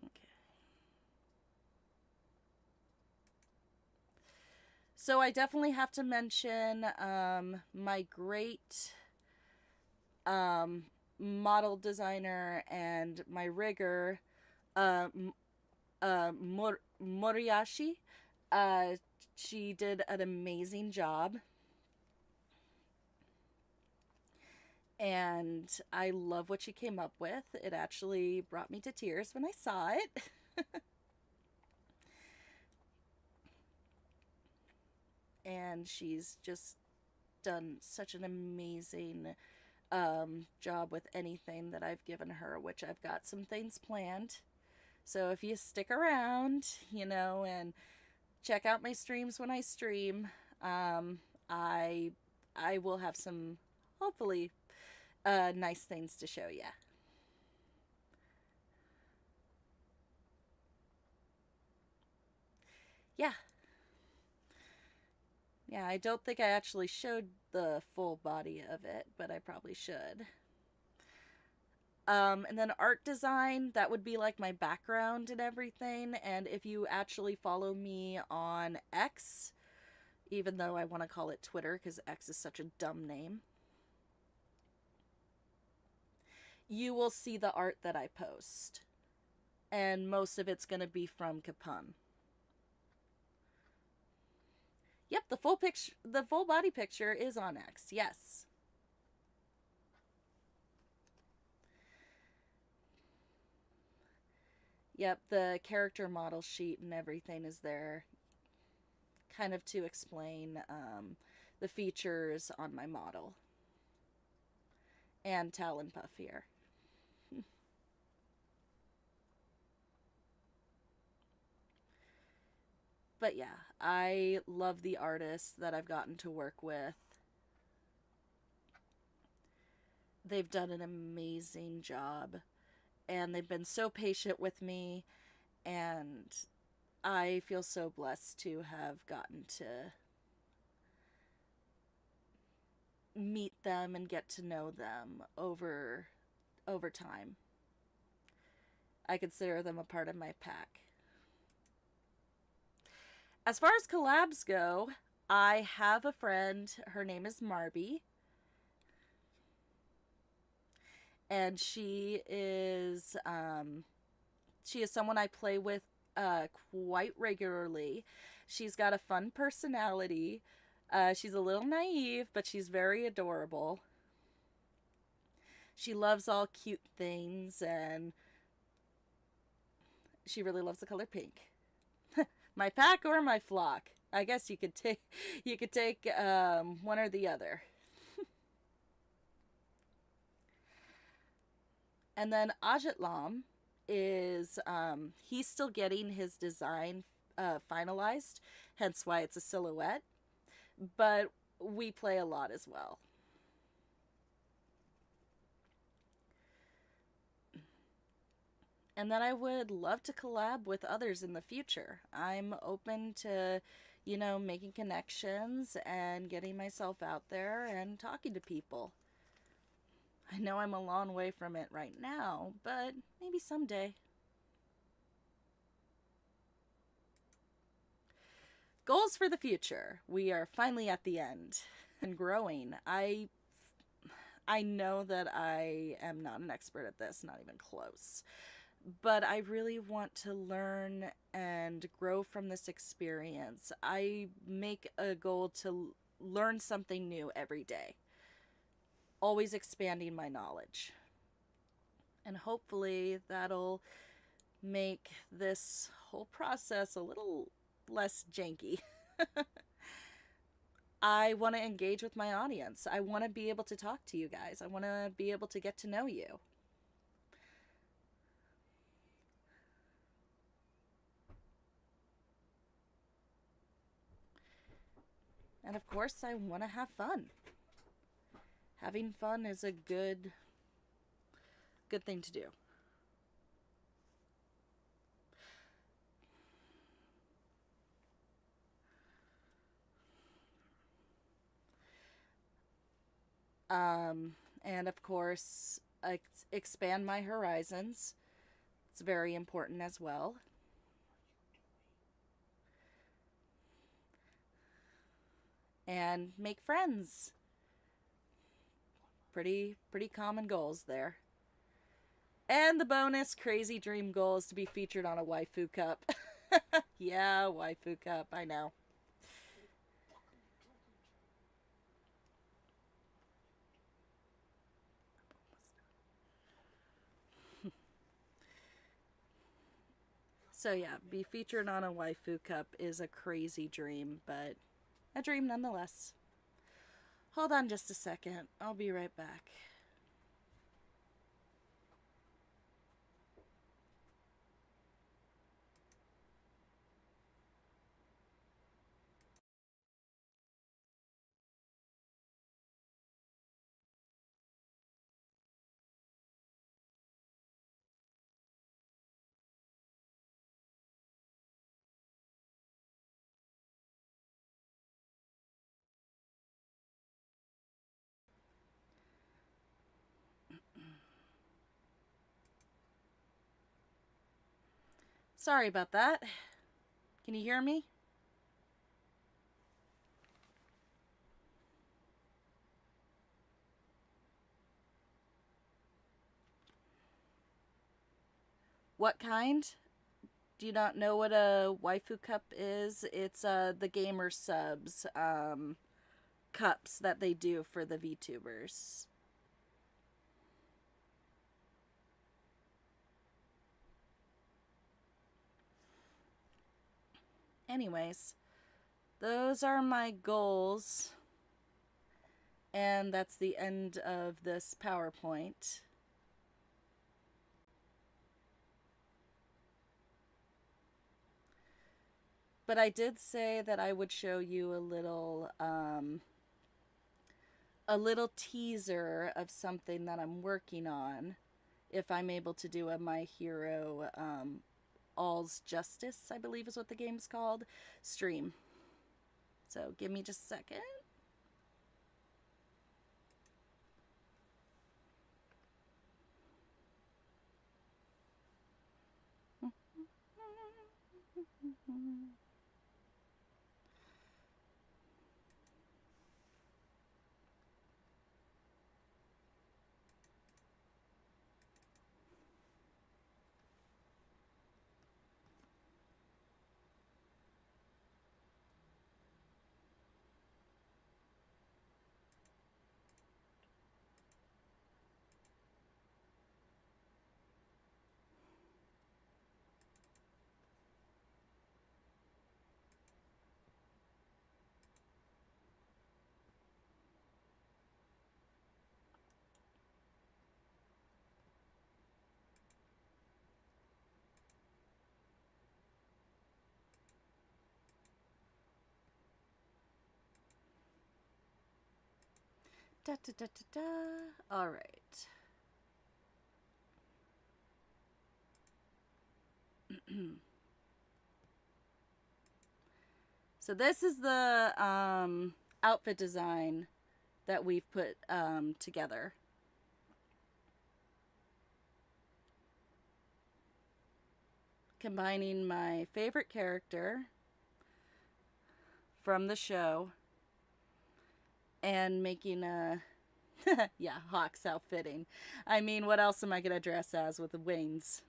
Speaker 1: Okay. So I definitely have to mention my great model designer and my rigger, uh, Moriyashi. Uh, she did an amazing job, and I love what she came up with. It actually brought me to tears when I saw it. And she's just done such an amazing job with anything that I've given her, which I've got some things planned. So if you stick around, and check out my streams when I stream, um, I I will have some hopefully nice things to show you. Yeah, yeah. I don't think I actually showed the full body of it, but I probably should. And then art design, that would be like my background and everything. And if you actually follow me on X, even though I want to call it Twitter because X is such a dumb name, you will see the art that I post. And most of it's going to be from Capun. Yep, the full body picture is on X. Yes. Yep, the character model sheet and everything is there, kind of to explain the features on my model and Talon Puff here. But yeah, I love the artists that I've gotten to work with. They've done an amazing job and they've been so patient with me, and I feel so blessed to have gotten to meet them and get to know them over time. I consider them a part of my pack.
Speaker 2: As far as collabs go, I have a friend. Her name is Marby, and she is someone I play with quite regularly. She's got a fun personality. She's a little naive, but she's very adorable. She loves all cute things, and she really loves the color pink. My pack or my flock. I guess you could take one or the other. And then Ajitlam is he's still getting his design finalized, hence why it's a silhouette. But we play a lot as well. And then I would love to collab with others in the future. I'm open to, making connections and getting myself out there and talking to people. I know I'm a long way from it right now, but maybe someday. Goals for the future. We are finally at the end and growing. I know that I am not an expert at this, not even close. But I really want to learn and grow from this experience. I make a goal to learn something new every day, always expanding my knowledge. And hopefully that'll make this whole process a little less janky. I want to engage with my audience. I want to be able to talk to you guys. I want to be able to get to know you. And of course, I want to have fun. Having fun is a good thing to do. And of course, expand my horizons. It's very important as well. And make friends. Pretty common goals there. And the bonus crazy dream goal is to be featured on a waifu cup. Yeah, waifu cup, I know. So yeah, be featured on a waifu cup is a crazy dream, but a dream nonetheless. Hold on just a second. I'll be right back. Sorry about that. Can you hear me? What kind? Do you not know what a waifu cup is? It's the gamer subs cups that they do for the VTubers. Anyways, those are my goals, and that's the end of this PowerPoint. But I did say that I would show you a little teaser of something that I'm working on if I'm able to do a My Hero All's Justice, I believe is what the game's called, stream. So give me just a second. Da da da da da. All right. So this is the outfit design that we've put together. Combining my favorite character from the show and making a yeah, Hawk's outfitting. I mean, what else am I gonna dress as with the wings?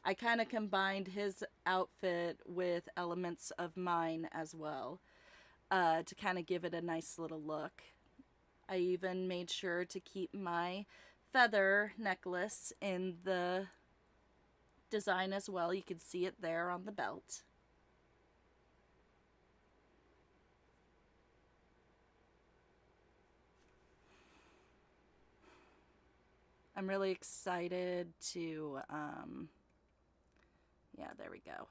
Speaker 2: I kind of combined his outfit with elements of mine as well, to kind of give it a nice little look. I even made sure to keep my feather necklace in the design as well. You can see it there on the belt. I'm really excited to, yeah, there we go.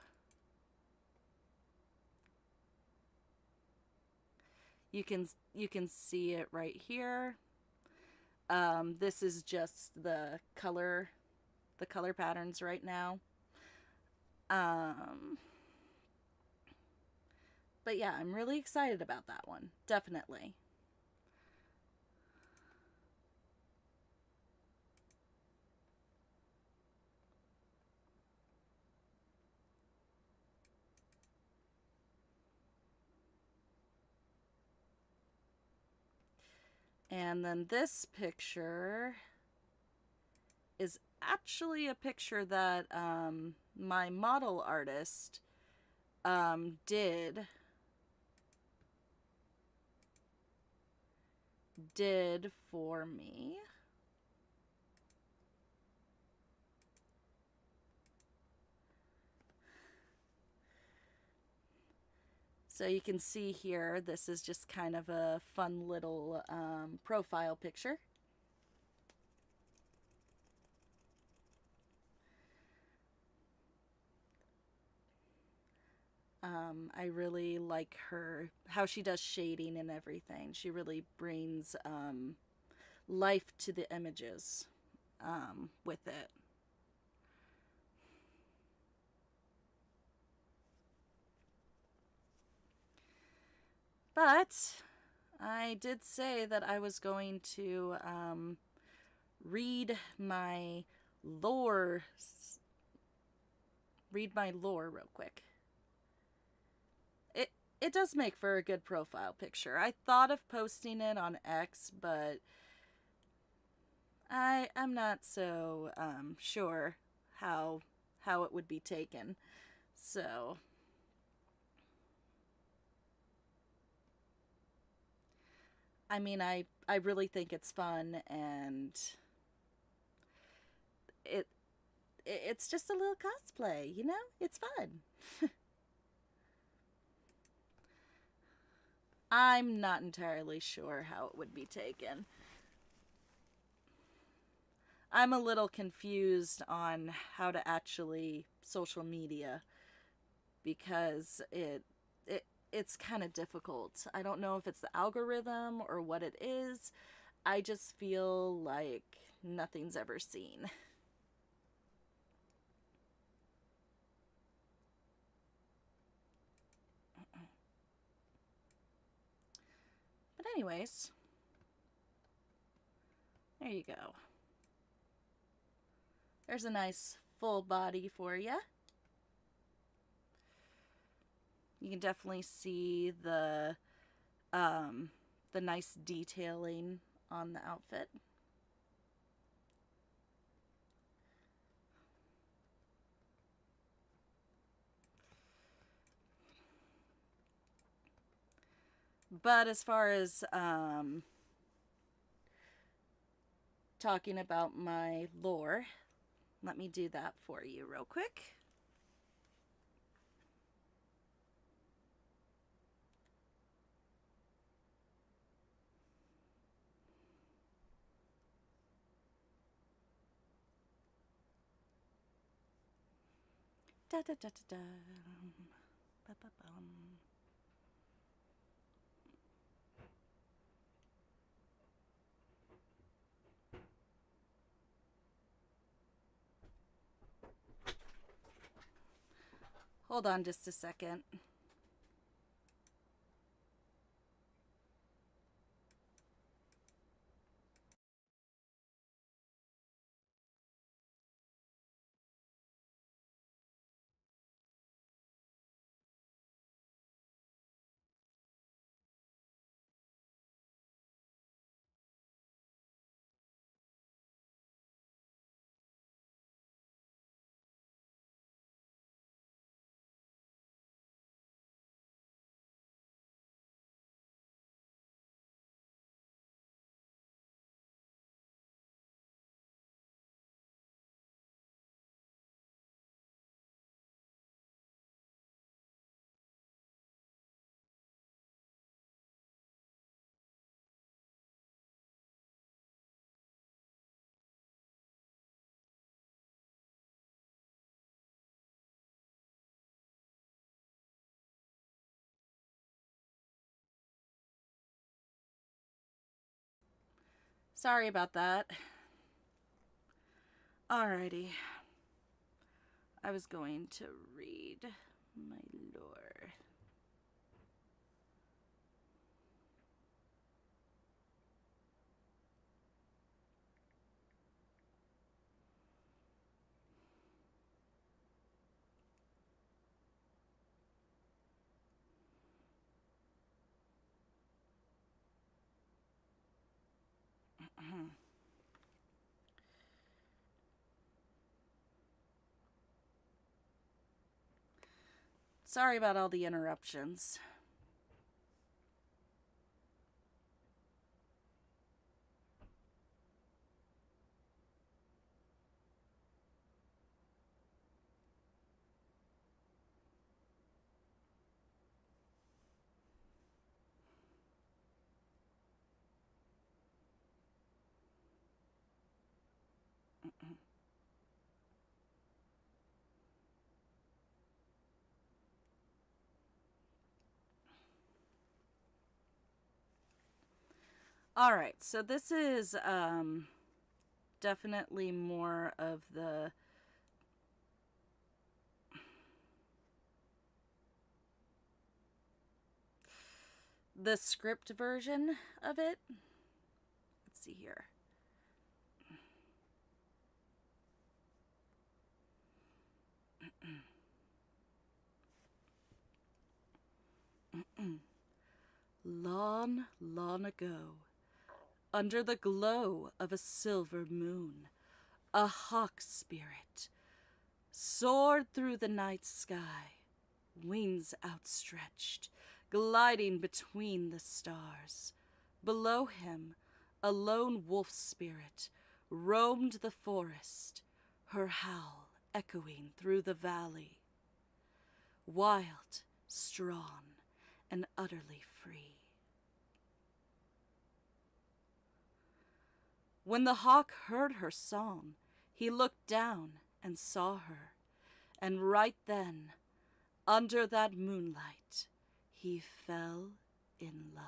Speaker 2: You can see it right here. This is just the color patterns right now. But yeah, I'm really excited about that one. Definitely. And then this picture is actually a picture that my model artist did for me. So you can see here, this is just kind of a fun little profile picture. I really like how she does shading and everything. She really brings life to the images with it. But I did say that I was going to read my lore real quick. It does make for a good profile picture. I thought of posting it on X, but I'm not so sure how it would be taken. So I mean, I really think it's fun, and it it's just a little cosplay, you know? It's fun. I'm not entirely sure how it would be taken. I'm a little confused on how to actually social media because it's kind of difficult. I don't know if it's the algorithm or what it is. I just feel like nothing's ever seen. But anyways, there you go. There's a nice full body for you. You can definitely see the nice detailing on the outfit. But as far as talking about my lore, let me do that for you real quick. Da da da da da. Ba, ba, bum. Hold on just a second. Sorry about that. Alrighty. I was going to read my lore. Sorry about all the interruptions. All right, so this is definitely more of the script version of it. Let's see here. Long, long ago, under the glow of a silver moon, a hawk spirit soared through the night sky, wings outstretched, gliding between the stars. Below him, a lone wolf spirit roamed the forest, her howl echoing through the valley. Wild, strong, and utterly free. When the hawk heard her song, he looked down and saw her, and right then, under that moonlight, he fell in love.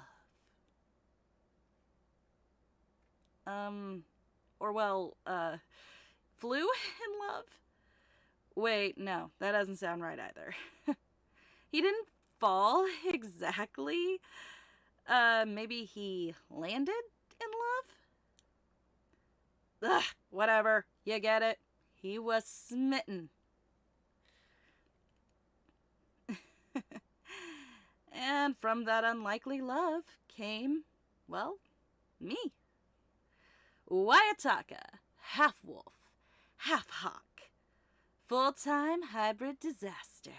Speaker 2: Flew in love? Wait, no, that doesn't sound right either. He didn't fall exactly. Maybe he landed in love? Ugh, whatever, you get it. He was smitten. And from that unlikely love came, well, me. Wayataka, half wolf, half hawk. Full-time hybrid disaster.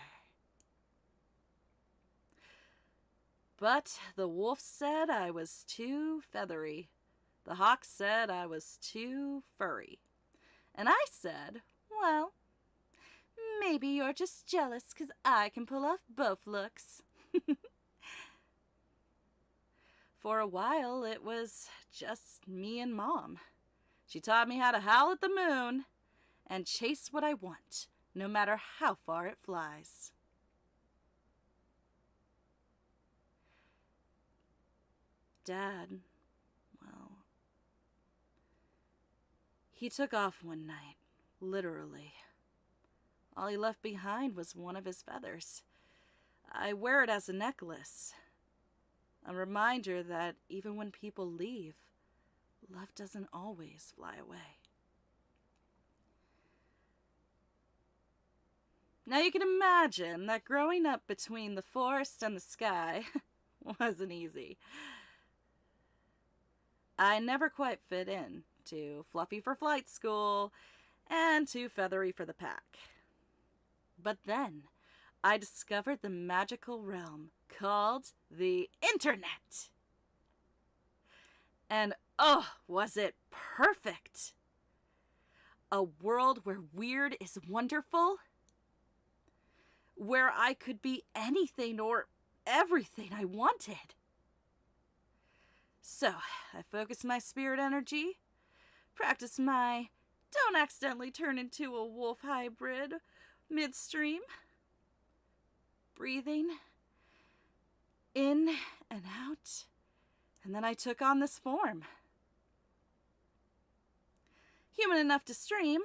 Speaker 2: But the wolf said I was too feathery. The hawk said I was too furry. And I said, well, maybe you're just jealous 'cause I can pull off both looks. For a while, it was just me and Mom. She taught me how to howl at the moon and chase what I want, no matter how far it flies. Dad, well, he took off one night, literally. All he left behind was one of his feathers. I wear it as a necklace. A reminder that even when people leave, love doesn't always fly away. Now you can imagine that growing up between the forest and the sky wasn't easy. I never quite fit in to fluffy for flight school and too feathery for the pack. But then I discovered the magical realm called the Internet. And oh, was it perfect! A world where weird is wonderful, where I could be anything or everything I wanted. So, I focused my spirit energy, practiced my don't accidentally turn into a wolf hybrid midstream, breathing in and out, and then I took on this form. Human enough to stream,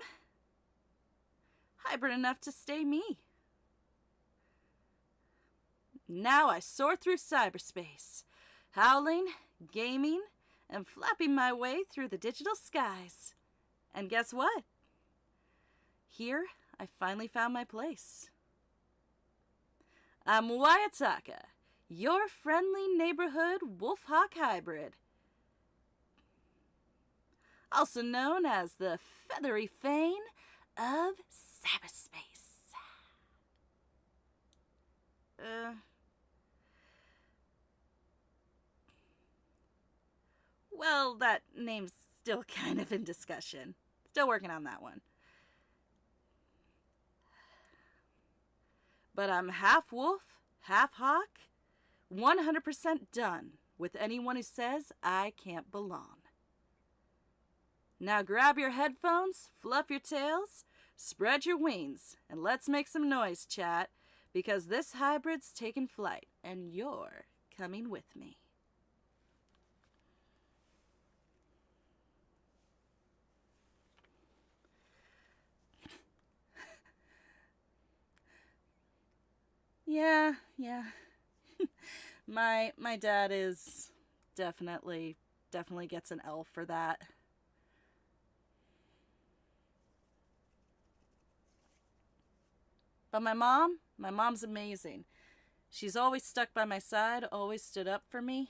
Speaker 2: hybrid enough to stay me. Now I soar through cyberspace, howling, gaming, and flapping my way through the digital skies. And guess what? Here, I finally found my place. I'm Wayataka, your friendly neighborhood wolf-hawk hybrid. Also known as the feathery fane of cyberspace. Well, that name's still kind of in discussion. Still working on that one. But I'm half wolf, half hawk, 100% done with anyone who says I can't belong. Now grab your headphones, fluff your tails, spread your wings, and let's make some noise, chat, because this hybrid's taking flight, and you're coming with me. Yeah. My dad is definitely gets an L for that. But my mom's amazing. She's always stuck by my side, always stood up for me.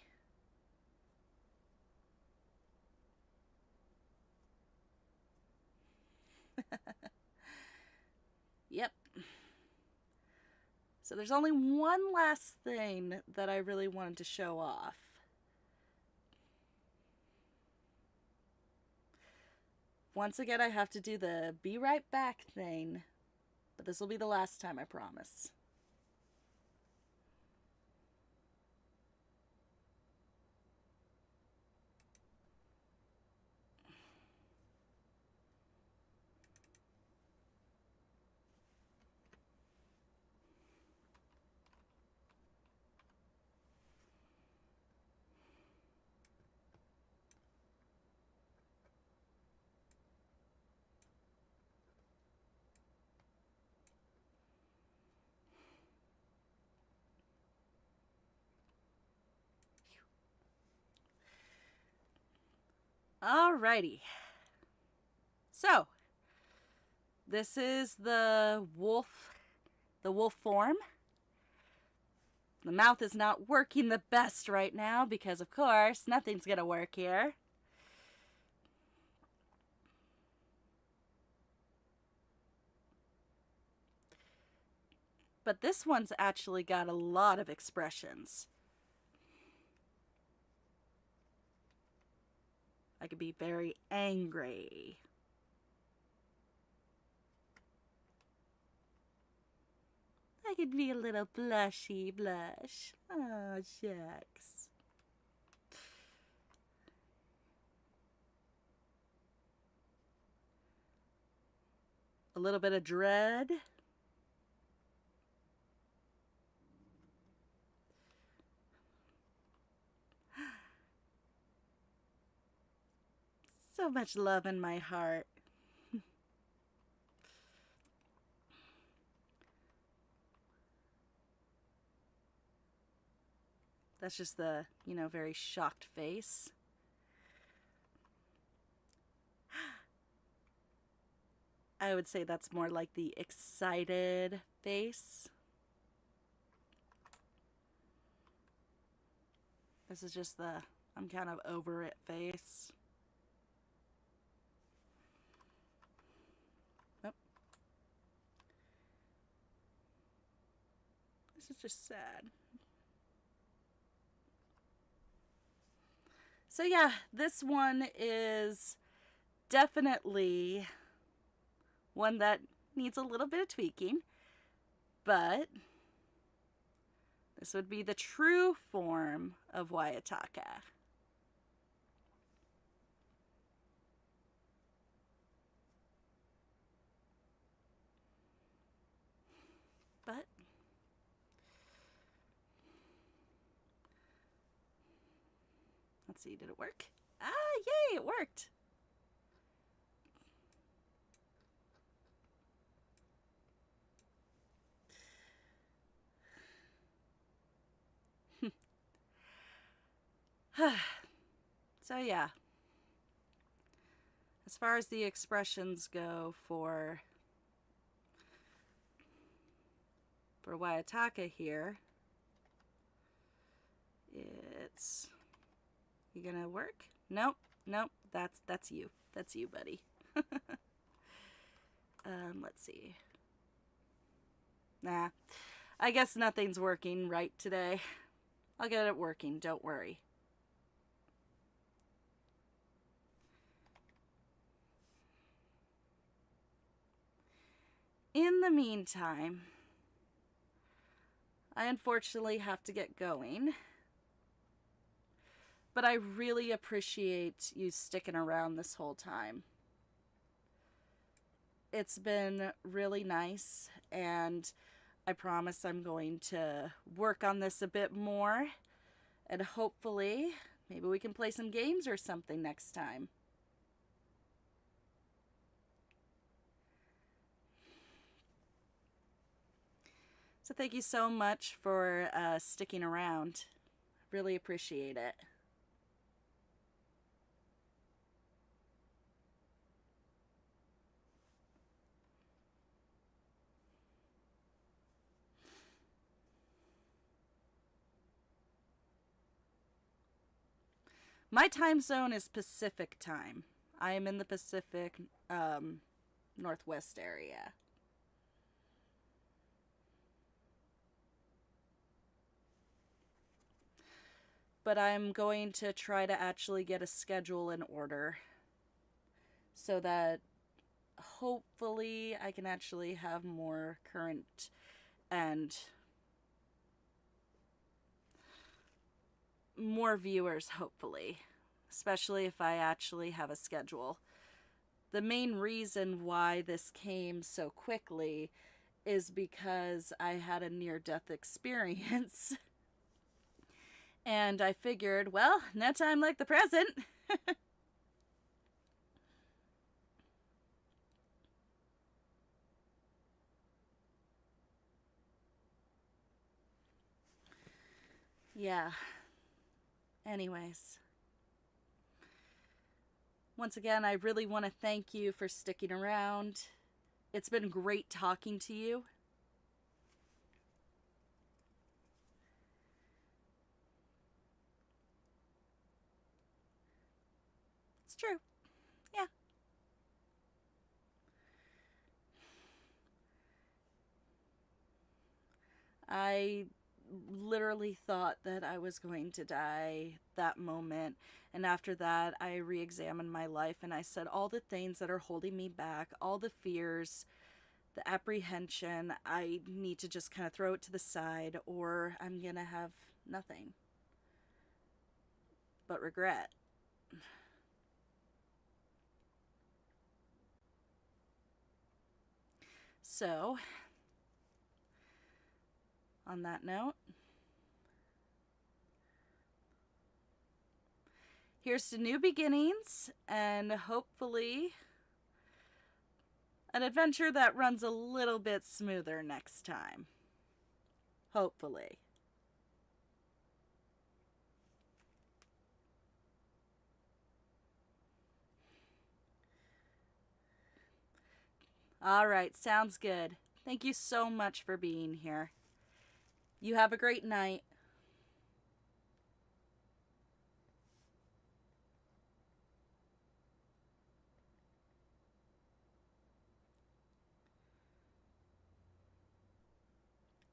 Speaker 2: Yep. So there's only one last thing that I really wanted to show off. Once again, I have to do the be right back thing, but this will be the last time, I promise. Alrighty. So, this is the wolf form. The mouth is not working the best right now because, of course, nothing's gonna work here. But this one's actually got a lot of expressions. I could be very angry. I could be a little blushy blush. Oh, shucks. A little bit of dread. So much love in my heart. That's just the, very shocked face. I would say that's more like the excited face. This is just the I'm kind of over it face. Nope. This is just sad. So yeah, this one is definitely one that needs a little bit of tweaking, but this would be the true form of Wayataka. But let's see, did it work? Ah, yay, it worked. So yeah, as far as the expressions go for Wayataka here, it's you gonna work? Nope, that's you. That's you, buddy. Let's see. Nah, I guess nothing's working right today. I'll get it working, don't worry. In the meantime, I unfortunately have to get going. But I really appreciate you sticking around this whole time. It's been really nice, and I promise I'm going to work on this a bit more, and hopefully maybe we can play some games or something next time. So thank you so much for sticking around. Really appreciate it. My time zone is Pacific time. I am in the Pacific Northwest area. But I'm going to try to actually get a schedule in order so that hopefully I can actually have more current and more viewers, hopefully, especially if I actually have a schedule. The main reason why this came so quickly is because I had a near-death experience. And I figured, well, no time like the present. Yeah. Anyways. Once again, I really want to thank you for sticking around. It's been great talking to you. It's true. Yeah. I literally thought that I was going to die that moment. And after that, I re examined my life and I said, all the things that are holding me back, all the fears, the apprehension, I need to just kind of throw it to the side or I'm going to have nothing but regret. So, on that note, here's to new beginnings and hopefully an adventure that runs a little bit smoother next time. Hopefully. All right, sounds good. Thank you so much for being here. You have a great night.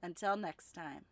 Speaker 2: Until next time.